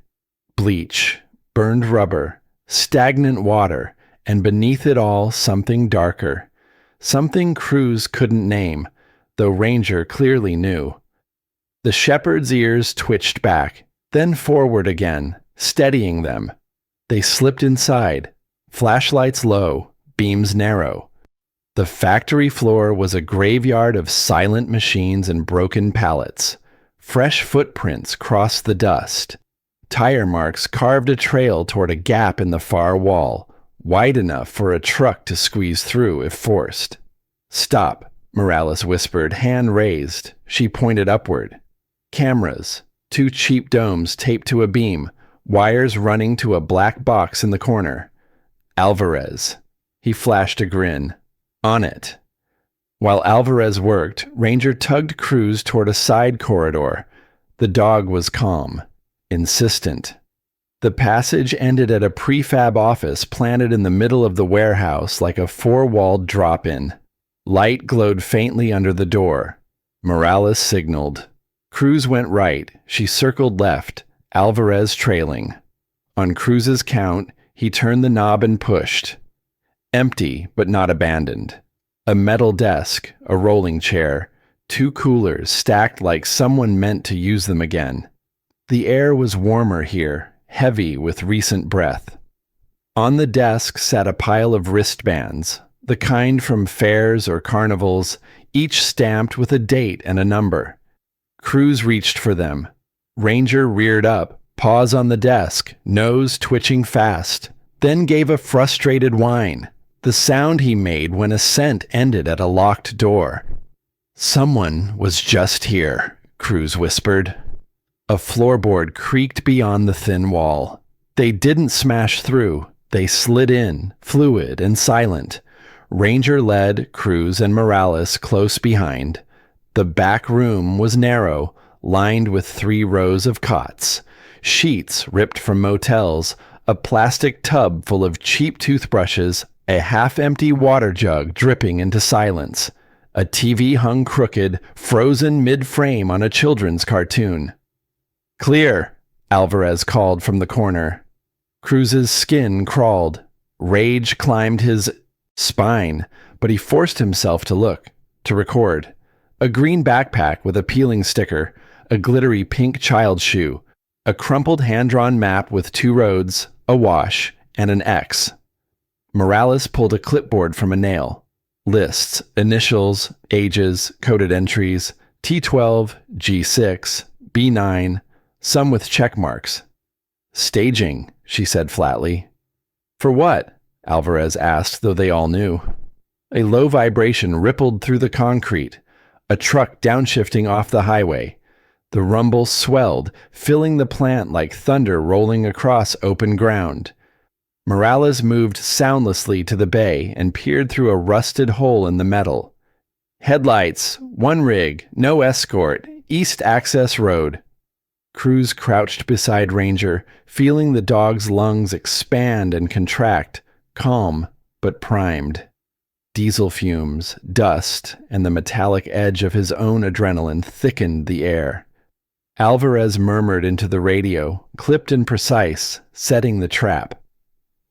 Bleach, burned rubber, stagnant water, and beneath it all something darker. Something Cruz couldn't name, though Ranger clearly knew. The Shepherd's ears twitched back, then forward again, steadying them. They slipped inside, flashlights low, beams narrow. The factory floor was a graveyard of silent machines and broken pallets. Fresh footprints crossed the dust. Tire marks carved a trail toward a gap in the far wall, wide enough for a truck to squeeze through if forced. Stop, Morales whispered, hand raised. She pointed upward. Cameras, 2 cheap domes taped to a beam, wires running to a black box in the corner. Alvarez. He flashed a grin. On it. While Alvarez worked, Ranger tugged Cruz toward a side corridor. The dog was calm, insistent. The passage ended at a prefab office planted in the middle of the warehouse like a 4-walled drop-in. Light glowed faintly under the door. Morales signaled. Cruz went right. She circled left, Alvarez trailing. On Cruz's count, he turned the knob and pushed. Empty, but not abandoned. A metal desk, a rolling chair, 2 coolers stacked like someone meant to use them again. The air was warmer here, heavy with recent breath. On the desk sat a pile of wristbands, the kind from fairs or carnivals, each stamped with a date and a number. Cruz reached for them. Ranger reared up, paws on the desk, nose twitching fast, then gave a frustrated whine. the sound he made when ascent ended at a locked door. "Someone was just here," Cruz whispered. A floorboard creaked beyond the thin wall. They didn't smash through. They slid in, fluid and silent. Ranger led Cruz and Morales close behind. The back room was narrow, lined with 3 rows of cots, sheets ripped from motels, a plastic tub full of cheap toothbrushes, a half-empty water jug dripping into silence. A TV hung crooked, frozen mid-frame on a children's cartoon. "Clear," Alvarez called from the corner. Cruz's skin crawled. Rage climbed his spine, but he forced himself to look, to record. A green backpack with a peeling sticker, a glittery pink child shoe, a crumpled hand-drawn map with 2 roads, a wash, and an X. Morales pulled a clipboard from a nail. Lists, initials, ages, coded entries, T12, G6, B9, some with check marks. "Staging," she said flatly. "For what?" Alvarez asked, though they all knew. A low vibration rippled through the concrete, a truck downshifting off the highway. The rumble swelled, filling the plant like thunder rolling across open ground. Morales moved soundlessly to the bay and peered through a rusted hole in the metal. "Headlights, 1 rig, no escort, East Access Road." Cruz crouched beside Ranger, feeling the dog's lungs expand and contract, calm but primed. Diesel fumes, dust, and the metallic edge of his own adrenaline thickened the air. Alvarez murmured into the radio, clipped and precise, setting the trap.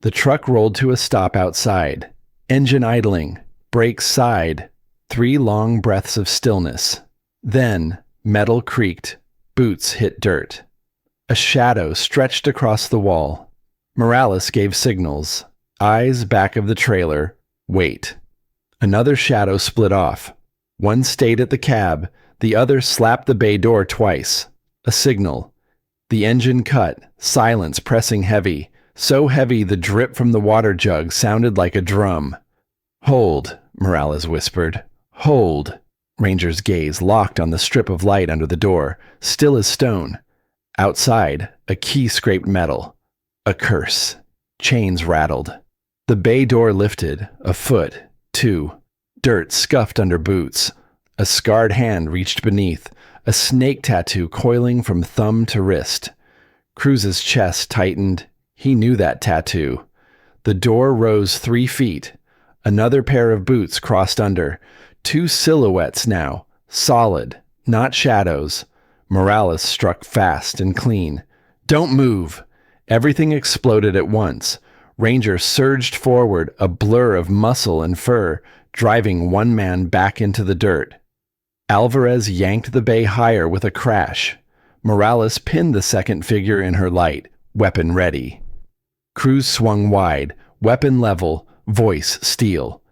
The truck rolled to a stop outside. Engine idling, brakes sighed, 3 long breaths of stillness. Then, metal creaked, boots hit dirt. A shadow stretched across the wall. Morales gave signals. Eyes back of the trailer. Wait. Another shadow split off. One stayed at the cab, the other slapped the bay door twice. A signal. The engine cut, silence pressing heavy, so heavy the drip from the water jug sounded like a drum. "Hold," Morales whispered. "Hold." Ranger's gaze locked on the strip of light under the door, still as stone. Outside, a key scraped metal. A curse. Chains rattled. The bay door lifted, a foot, 2. Dirt scuffed under boots. A scarred hand reached beneath, a snake tattoo coiling from thumb to wrist. Cruz's chest tightened. He knew that tattoo. The door rose 3 feet. Another pair of boots crossed under. 2 silhouettes now, solid, not shadows. Morales struck fast and clean. "Don't move!" Everything exploded at once. Ranger surged forward, a blur of muscle and fur, driving one man back into the dirt. Alvarez yanked the bay higher with a crash. Morales pinned the second figure in her light, weapon ready. Cruz swung wide, weapon level, voice steel.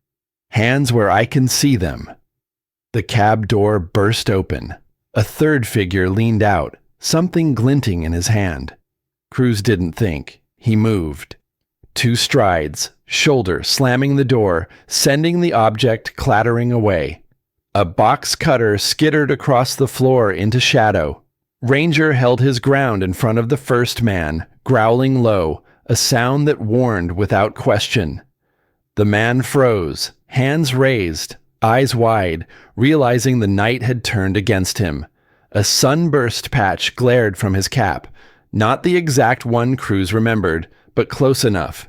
"Hands where I can see them." The cab door burst open. A third figure leaned out, something glinting in his hand. Cruz didn't think. He moved. 2 strides, shoulder slamming the door, sending the object clattering away. A box cutter skittered across the floor into shadow. Ranger held his ground in front of the first man, growling low, a sound that warned without question. The man froze, hands raised, eyes wide, realizing the night had turned against him. A sunburst patch glared from his cap, not the exact one Cruz remembered, but close enough.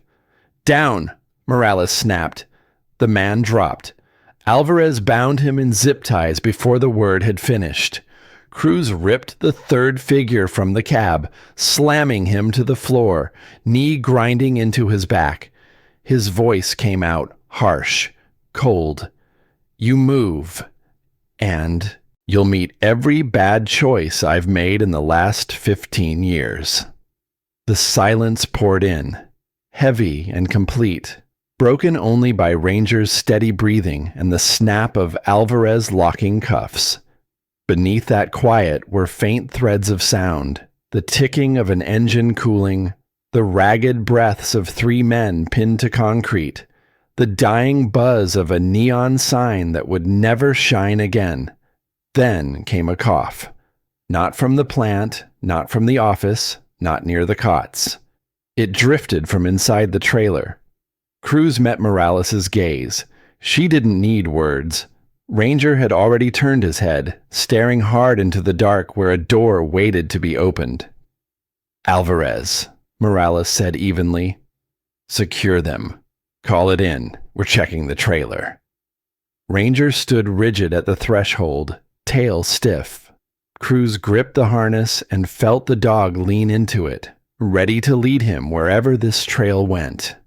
"Down!" Morales snapped. The man dropped. Alvarez bound him in zip ties before the word had finished. Cruz ripped the third figure from the cab, slamming him to the floor, knee grinding into his back. His voice came out, harsh, cold. "You move, and you'll meet every bad choice I've made in the last 15 years. The silence poured in, heavy and complete, broken only by Ranger's steady breathing and the snap of Alvarez locking cuffs. Beneath that quiet were faint threads of sound, the ticking of an engine cooling, the ragged breaths of 3 men pinned to concrete, the dying buzz of a neon sign that would never shine again. Then came a cough. Not from the plant, not from the office, not near the cots. It drifted from inside the trailer. Cruz met Morales' gaze. She didn't need words. Ranger had already turned his head, staring hard into the dark where a door waited to be opened. "Alvarez," Morales said evenly. "Secure them. Call it in. We're checking the trailer." Ranger stood rigid at the threshold, tail stiff. Cruz gripped the harness and felt the dog lean into it, ready to lead him wherever this trail went.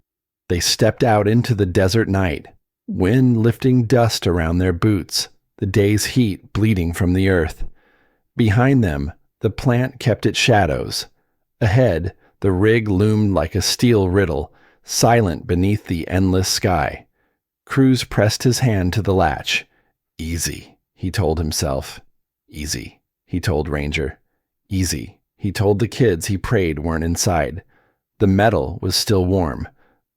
They stepped out into the desert night, wind lifting dust around their boots, the day's heat bleeding from the earth. Behind them, the plant kept its shadows. Ahead, the rig loomed like a steel riddle, silent beneath the endless sky. Cruz pressed his hand to the latch. "Easy," he told himself. "Easy," he told Ranger. "Easy," he told the kids he prayed weren't inside. The metal was still warm.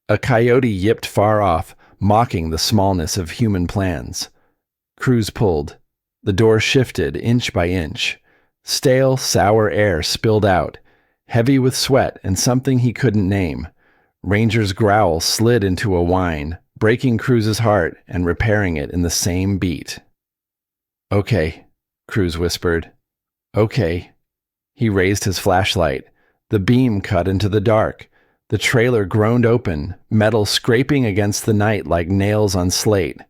A coyote yipped far off, mocking the smallness of human plans. Cruz pulled. The door shifted inch by inch. Stale, sour air spilled out, heavy with sweat and something he couldn't name. Ranger's growl slid into a whine, breaking Cruz's heart and repairing it in the same beat. "Okay," Cruz whispered. "Okay." He raised his flashlight. The beam cut into the dark. The trailer groaned open, metal scraping against the night like nails on slate.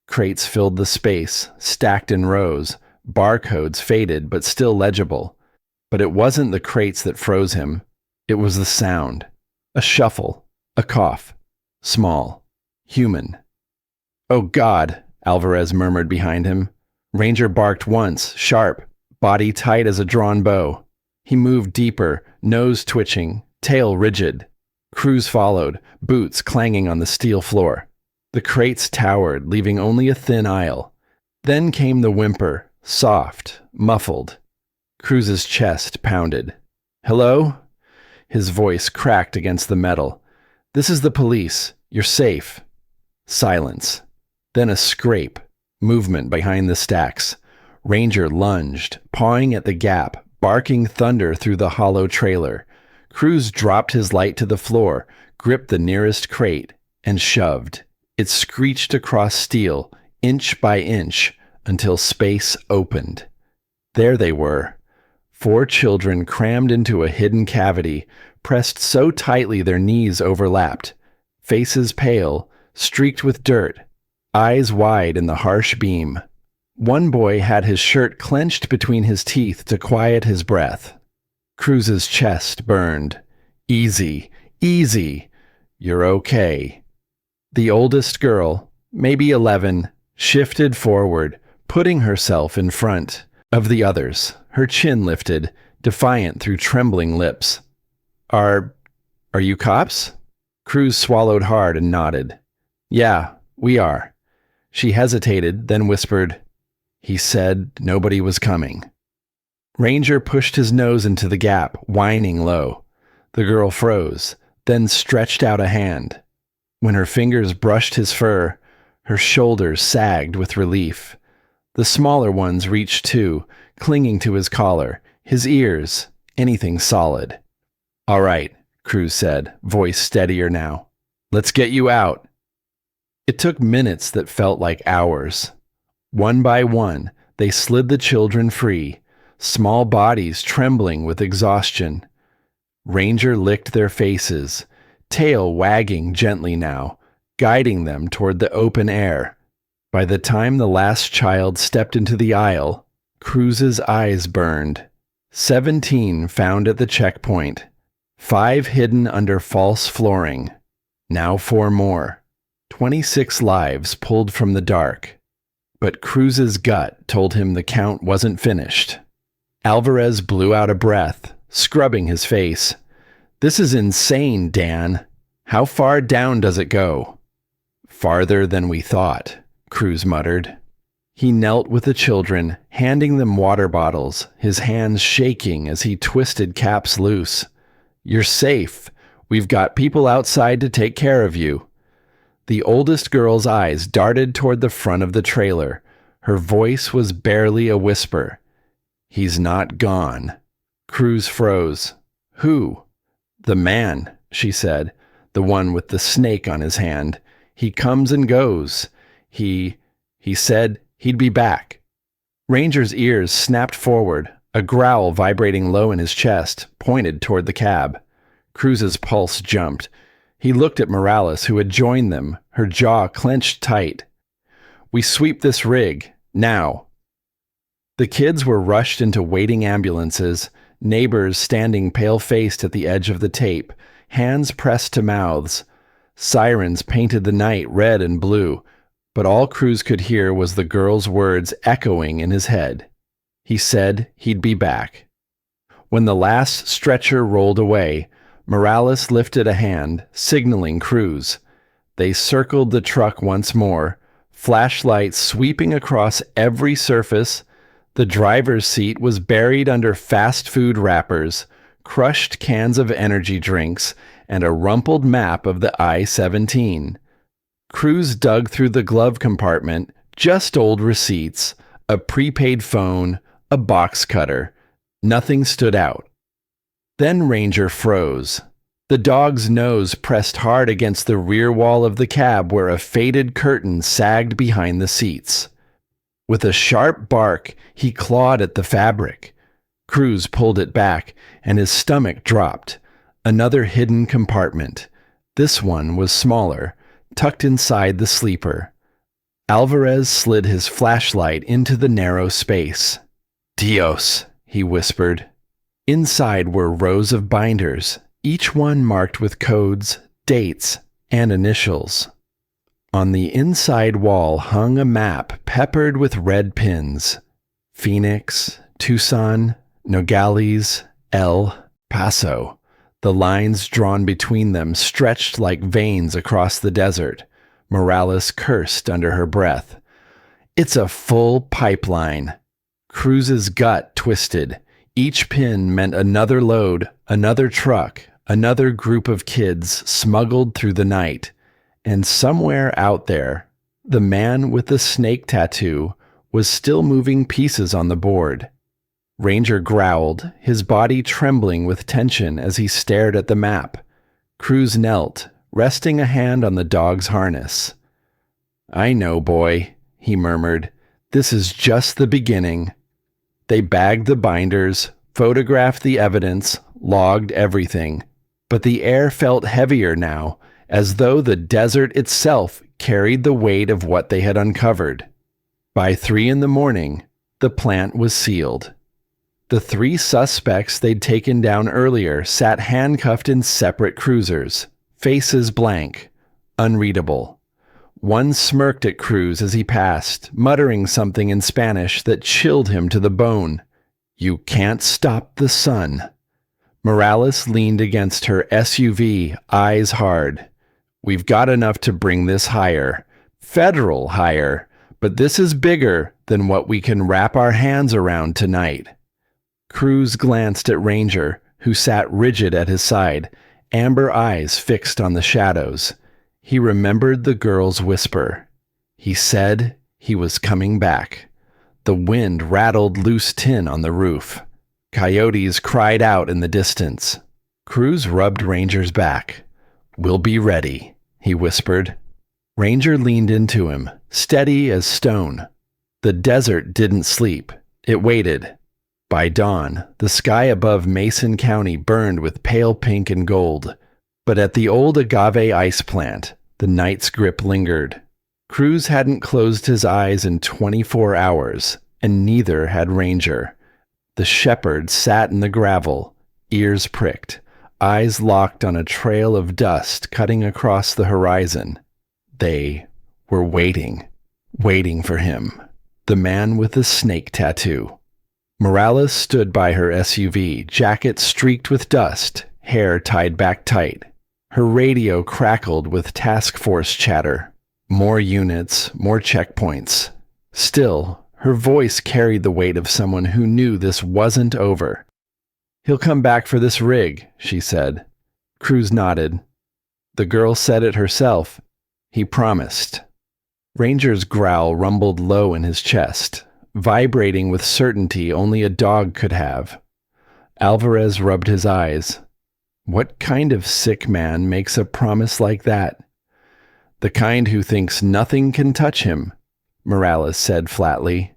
Crates filled the space, stacked in rows, barcodes faded but still legible. But it wasn't the crates that froze him. It was the sound. A shuffle, a cough. Small. Human. "Oh God," Alvarez murmured behind him. Ranger barked once, sharp, body tight as a drawn bow. He moved deeper, nose twitching, tail rigid. Cruz followed, boots clanging on the steel floor. The crates towered, leaving only a thin aisle. Then came the whimper, soft, muffled. Cruz's chest pounded. "Hello?" His voice cracked against the metal. "This is the police. You're safe." Silence. Then a scrape. Movement behind the stacks. Ranger lunged, pawing at the gap, barking thunder through the hollow trailer. Cruz dropped his light to the floor, gripped the nearest crate, and shoved. It screeched across steel, inch by inch, until space opened. There they were. 4 children crammed into a hidden cavity, pressed so tightly their knees overlapped. Faces pale, streaked with dirt, eyes wide in the harsh beam. One boy had his shirt clenched between his teeth to quiet his breath. Cruz's chest burned. "Easy, easy. You're okay." The oldest girl, maybe 11, shifted forward, putting herself in front of the others, her chin lifted, defiant through trembling lips. Are you cops?" Cruz swallowed hard and nodded. "Yeah, we are." She hesitated, then whispered, "He said nobody was coming." Ranger pushed his nose into the gap, whining low. The girl froze, then stretched out a hand. When her fingers brushed his fur, her shoulders sagged with relief. The smaller ones reached too, clinging to his collar, his ears, anything solid. "All right," Cruz said, voice steadier now. "Let's get you out." It took minutes that felt like hours. One by one, they slid the children free, small bodies trembling with exhaustion. Ranger licked their faces, tail wagging gently now, guiding them toward the open air. By the time the last child stepped into the aisle, Cruz's eyes burned. 17 found at the checkpoint, 5 hidden under false flooring. Now 4 more. 26 lives pulled from the dark. But Cruz's gut told him the count wasn't finished. Alvarez blew out a breath, scrubbing his face. "This is insane, Dan. How far down does it go?" "Farther than we thought," Cruz muttered. He knelt with the children, handing them water bottles, his hands shaking as he twisted caps loose. "You're safe. We've got people outside to take care of you." The oldest girl's eyes darted toward the front of the trailer. Her voice was barely a whisper. "He's not gone." Cruz froze. "Who?" "The man," she said, "the one with the snake on his hand. He comes and goes. He said he'd be back." Ranger's ears snapped forward, a growl vibrating low in his chest, pointed toward the cab. Cruz's pulse jumped. He looked at Morales, who had joined them, her jaw clenched tight. "We sweep this rig, now." The kids were rushed into waiting ambulances, neighbors standing pale-faced at the edge of the tape, hands pressed to mouths. Sirens painted the night red and blue, but all Cruz could hear was the girl's words echoing in his head. He said he'd be back. When the last stretcher rolled away, Morales lifted a hand, signaling Cruz. They circled the truck once more, flashlights sweeping across every surface. The driver's seat was buried under fast food wrappers, crushed cans of energy drinks, and a rumpled map of the I-17. Cruz dug through the glove compartment, just old receipts, a prepaid phone, a box cutter. Nothing stood out. Then Ranger froze. The dog's nose pressed hard against the rear wall of the cab where a faded curtain sagged behind the seats. With a sharp bark, he clawed at the fabric. Cruz pulled it back, and his stomach dropped. Another hidden compartment. This one was smaller, tucked inside the sleeper. Alvarez slid his flashlight into the narrow space. "Dios," he whispered. Inside were rows of binders, each one marked with codes, dates, and initials. On the inside wall hung a map peppered with red pins. Phoenix, Tucson, Nogales, El Paso. The lines drawn between them stretched like veins across the desert. Morales cursed under her breath. "It's a full pipeline." Cruz's gut twisted. Each pin meant another load, another truck, another group of kids smuggled through the night. And somewhere out there, the man with the snake tattoo was still moving pieces on the board. Ranger growled, his body trembling with tension as he stared at the map. Cruz knelt, resting a hand on the dog's harness. "I know, boy," he murmured. "This is just the beginning." They bagged the binders, photographed the evidence, logged everything. But the air felt heavier now, as though the desert itself carried the weight of what they had uncovered. By 3 a.m, the plant was sealed. The 3 suspects they'd taken down earlier sat handcuffed in separate cruisers, faces blank, unreadable. One smirked at Cruz as he passed, muttering something in Spanish that chilled him to the bone. "You can't stop the sun." Morales leaned against her SUV, eyes hard. "We've got enough to bring this higher. Federal higher. But this is bigger than what we can wrap our hands around tonight." Cruz glanced at Ranger, who sat rigid at his side, amber eyes fixed on the shadows. He remembered the girl's whisper. He said he was coming back. The wind rattled loose tin on the roof. Coyotes cried out in the distance. Cruz rubbed Ranger's back. "We'll be ready," he whispered. Ranger leaned into him, steady as stone. The desert didn't sleep. It waited. By dawn, the sky above Mason County burned with pale pink and gold. But at the old agave ice plant, the night's grip lingered. Cruz hadn't closed his eyes in 24 hours, and neither had Ranger. The shepherd sat in the gravel, ears pricked, eyes locked on a trail of dust cutting across the horizon. They were waiting for him, the man with the snake tattoo. Morales stood by her SUV, jacket streaked with dust, hair tied back tight. Her radio crackled with task force chatter. More units, more checkpoints. Still, her voice carried the weight of someone who knew this wasn't over. "He'll come back for this rig," she said. Cruz nodded. "The girl said it herself. He promised. Ranger's growl rumbled low in his chest, vibrating with certainty only a dog could have. Alvarez rubbed his eyes. What kind of sick man makes a promise like that? The kind who thinks nothing can touch him, Morales said flatly.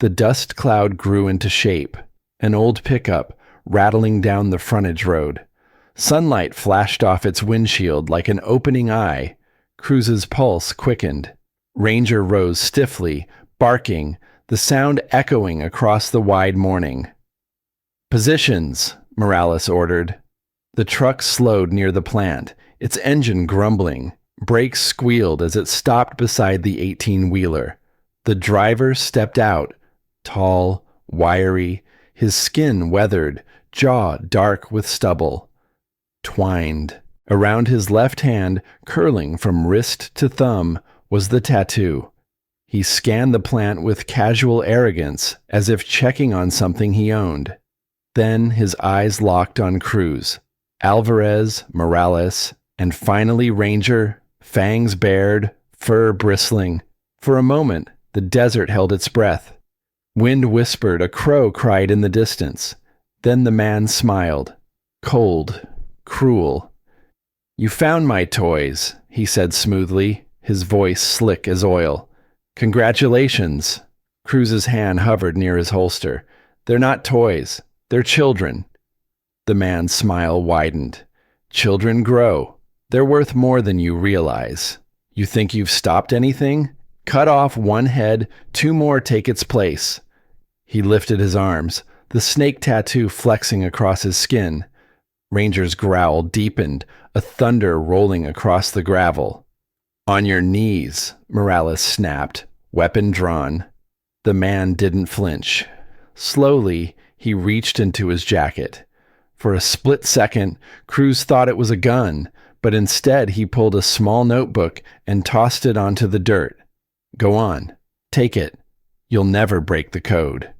The dust cloud grew into shape, an old pickup rattling down the frontage road. Sunlight flashed off its windshield like an opening eye. Cruz's pulse quickened. Ranger rose stiffly, barking, the sound echoing across the wide morning. Positions, Morales ordered. The truck slowed near the plant, its engine grumbling. Brakes squealed as it stopped beside the 18-wheeler. The driver stepped out, tall, wiry, his skin weathered, jaw dark with stubble. Twined. Around his left hand, curling from wrist to thumb, was the tattoo. He scanned the plant with casual arrogance, as if checking on something he owned. Then his eyes locked on Cruz, Alvarez, Morales, and finally Ranger, fangs bared, fur bristling. For a moment, the desert held its breath. Wind whispered, a crow cried in the distance. Then the man smiled. Cold, cruel. "You found my toys," he said smoothly, his voice slick as oil. "Congratulations." Cruz's hand hovered near his holster. "They're not toys. They're children." The man's smile widened. "Children grow. They're worth more than you realize. You think you've stopped anything? Cut off one head, two more take its place." He lifted his arms, the snake tattoo flexing across his skin. Ranger's growl deepened, a thunder rolling across the gravel. "On your knees," Morales snapped, weapon drawn. The man didn't flinch. Slowly, he reached into his jacket. For a split second, Cruz thought it was a gun, but instead he pulled a small notebook and tossed it onto the dirt. "Go on. Take it. You'll never break the code."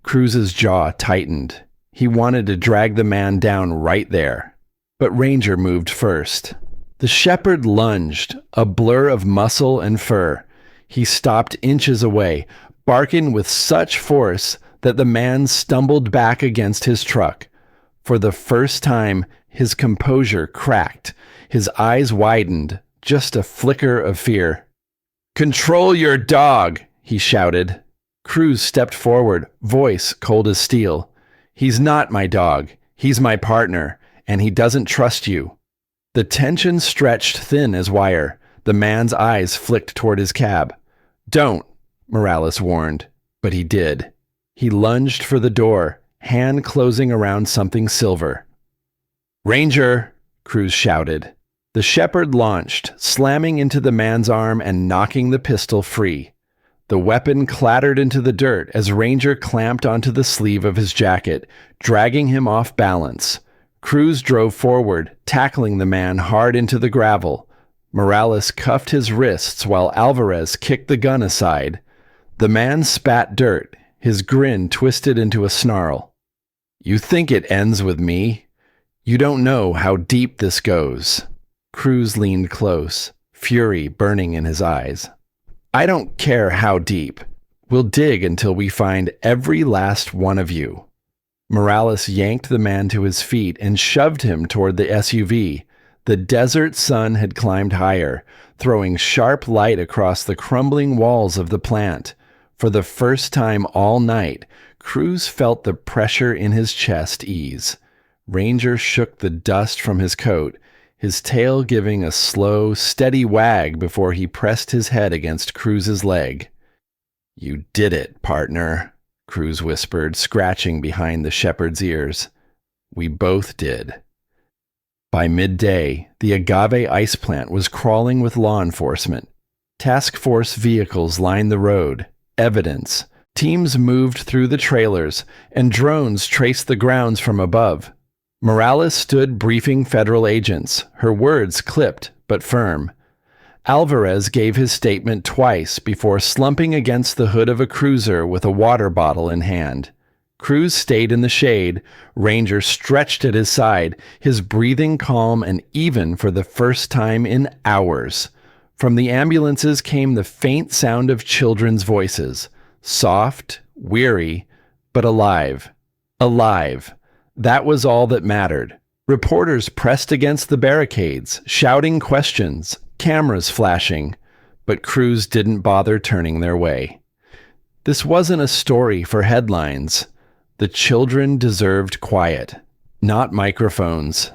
Cruz's jaw tightened. He wanted to drag the man down right there. But Ranger moved first. The shepherd lunged, a blur of muscle and fur. He stopped inches away, barking with such force that the man stumbled back against his truck. For the first time, his composure cracked. His eyes widened, just a flicker of fear. "Control your dog," he shouted. Cruz stepped forward, voice cold as steel. "He's not my dog. He's my partner, and he doesn't trust you." The tension stretched thin as wire. The man's eyes flicked toward his cab. "Don't," Morales warned, but he did. He lunged for the door, hand closing around something silver. "Ranger!" Cruz shouted. The shepherd launched, slamming into the man's arm and knocking the pistol free. The weapon clattered into the dirt as Ranger clamped onto the sleeve of his jacket, dragging him off balance. Cruz drove forward, tackling the man hard into the gravel. Morales cuffed his wrists while Alvarez kicked the gun aside. The man spat dirt, his grin twisted into a snarl. "You think it ends with me? You don't know how deep this goes." Cruz leaned close, fury burning in his eyes. "I don't care how deep. We'll dig until we find every last one of you." Morales yanked the man to his feet and shoved him toward the SUV. The desert sun had climbed higher, throwing sharp light across the crumbling walls of the plant. For the first time all night, Cruz felt the pressure in his chest ease. Ranger shook the dust from his coat, his tail giving a slow, steady wag before he pressed his head against Cruz's leg. "You did it, partner," Cruz whispered, scratching behind the shepherd's ears. "We both did." By midday, the agave ice plant was crawling with law enforcement. Task force vehicles lined the road, evidence. Teams moved through the trailers, and drones traced the grounds from above. Morales stood briefing federal agents, her words clipped but firm. Alvarez gave his statement twice before slumping against the hood of a cruiser with a water bottle in hand. Cruz stayed in the shade. Ranger stretched at his side, his breathing calm and even for the first time in hours. From the ambulances came the faint sound of children's voices, soft, weary, but alive. Alive. That was all that mattered. Reporters pressed against the barricades, shouting questions, cameras flashing, but crews didn't bother turning their way. This wasn't a story for headlines. The children deserved quiet, not microphones.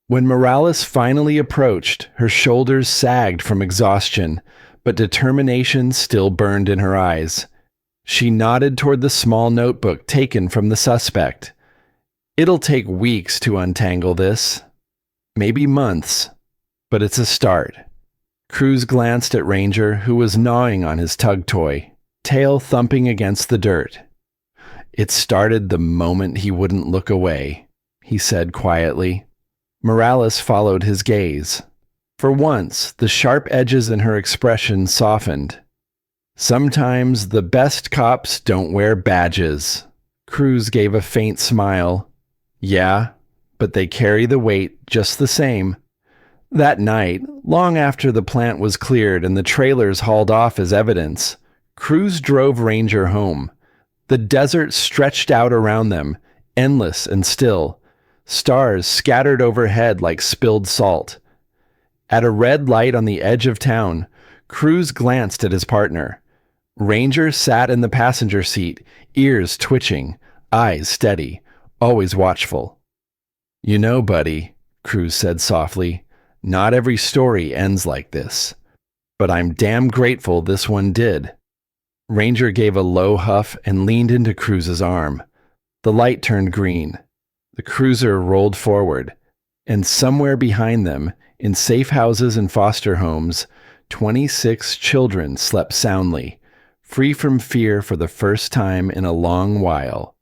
When Morales finally approached, her shoulders sagged from exhaustion, but determination still burned in her eyes. She nodded toward the small notebook taken from the suspect. It'll take weeks to untangle this. Maybe months. But it's a start. Cruz glanced at Ranger, who was gnawing on his tug toy, tail thumping against the dirt. It started the moment he wouldn't look away, he said quietly. Morales followed his gaze. For once, the sharp edges in her expression softened. Sometimes the best cops don't wear badges. Cruz gave a faint smile. Yeah, but they carry the weight just the same. That night, long after the plant was cleared and the trailers hauled off as evidence, Cruz drove Ranger home. The desert stretched out around them, endless and still. Stars scattered overhead like spilled salt. At a red light on the edge of town, Cruz glanced at his partner. Ranger sat in the passenger seat, ears twitching, eyes steady, always watchful. You know, buddy, Cruz said softly, not every story ends like this. But I'm damn grateful this one did. Ranger gave a low huff and leaned into Cruz's arm. The light turned green. The cruiser rolled forward, and somewhere behind them, in safe houses and foster homes, 26 children slept soundly, free from fear for the first time in a long while.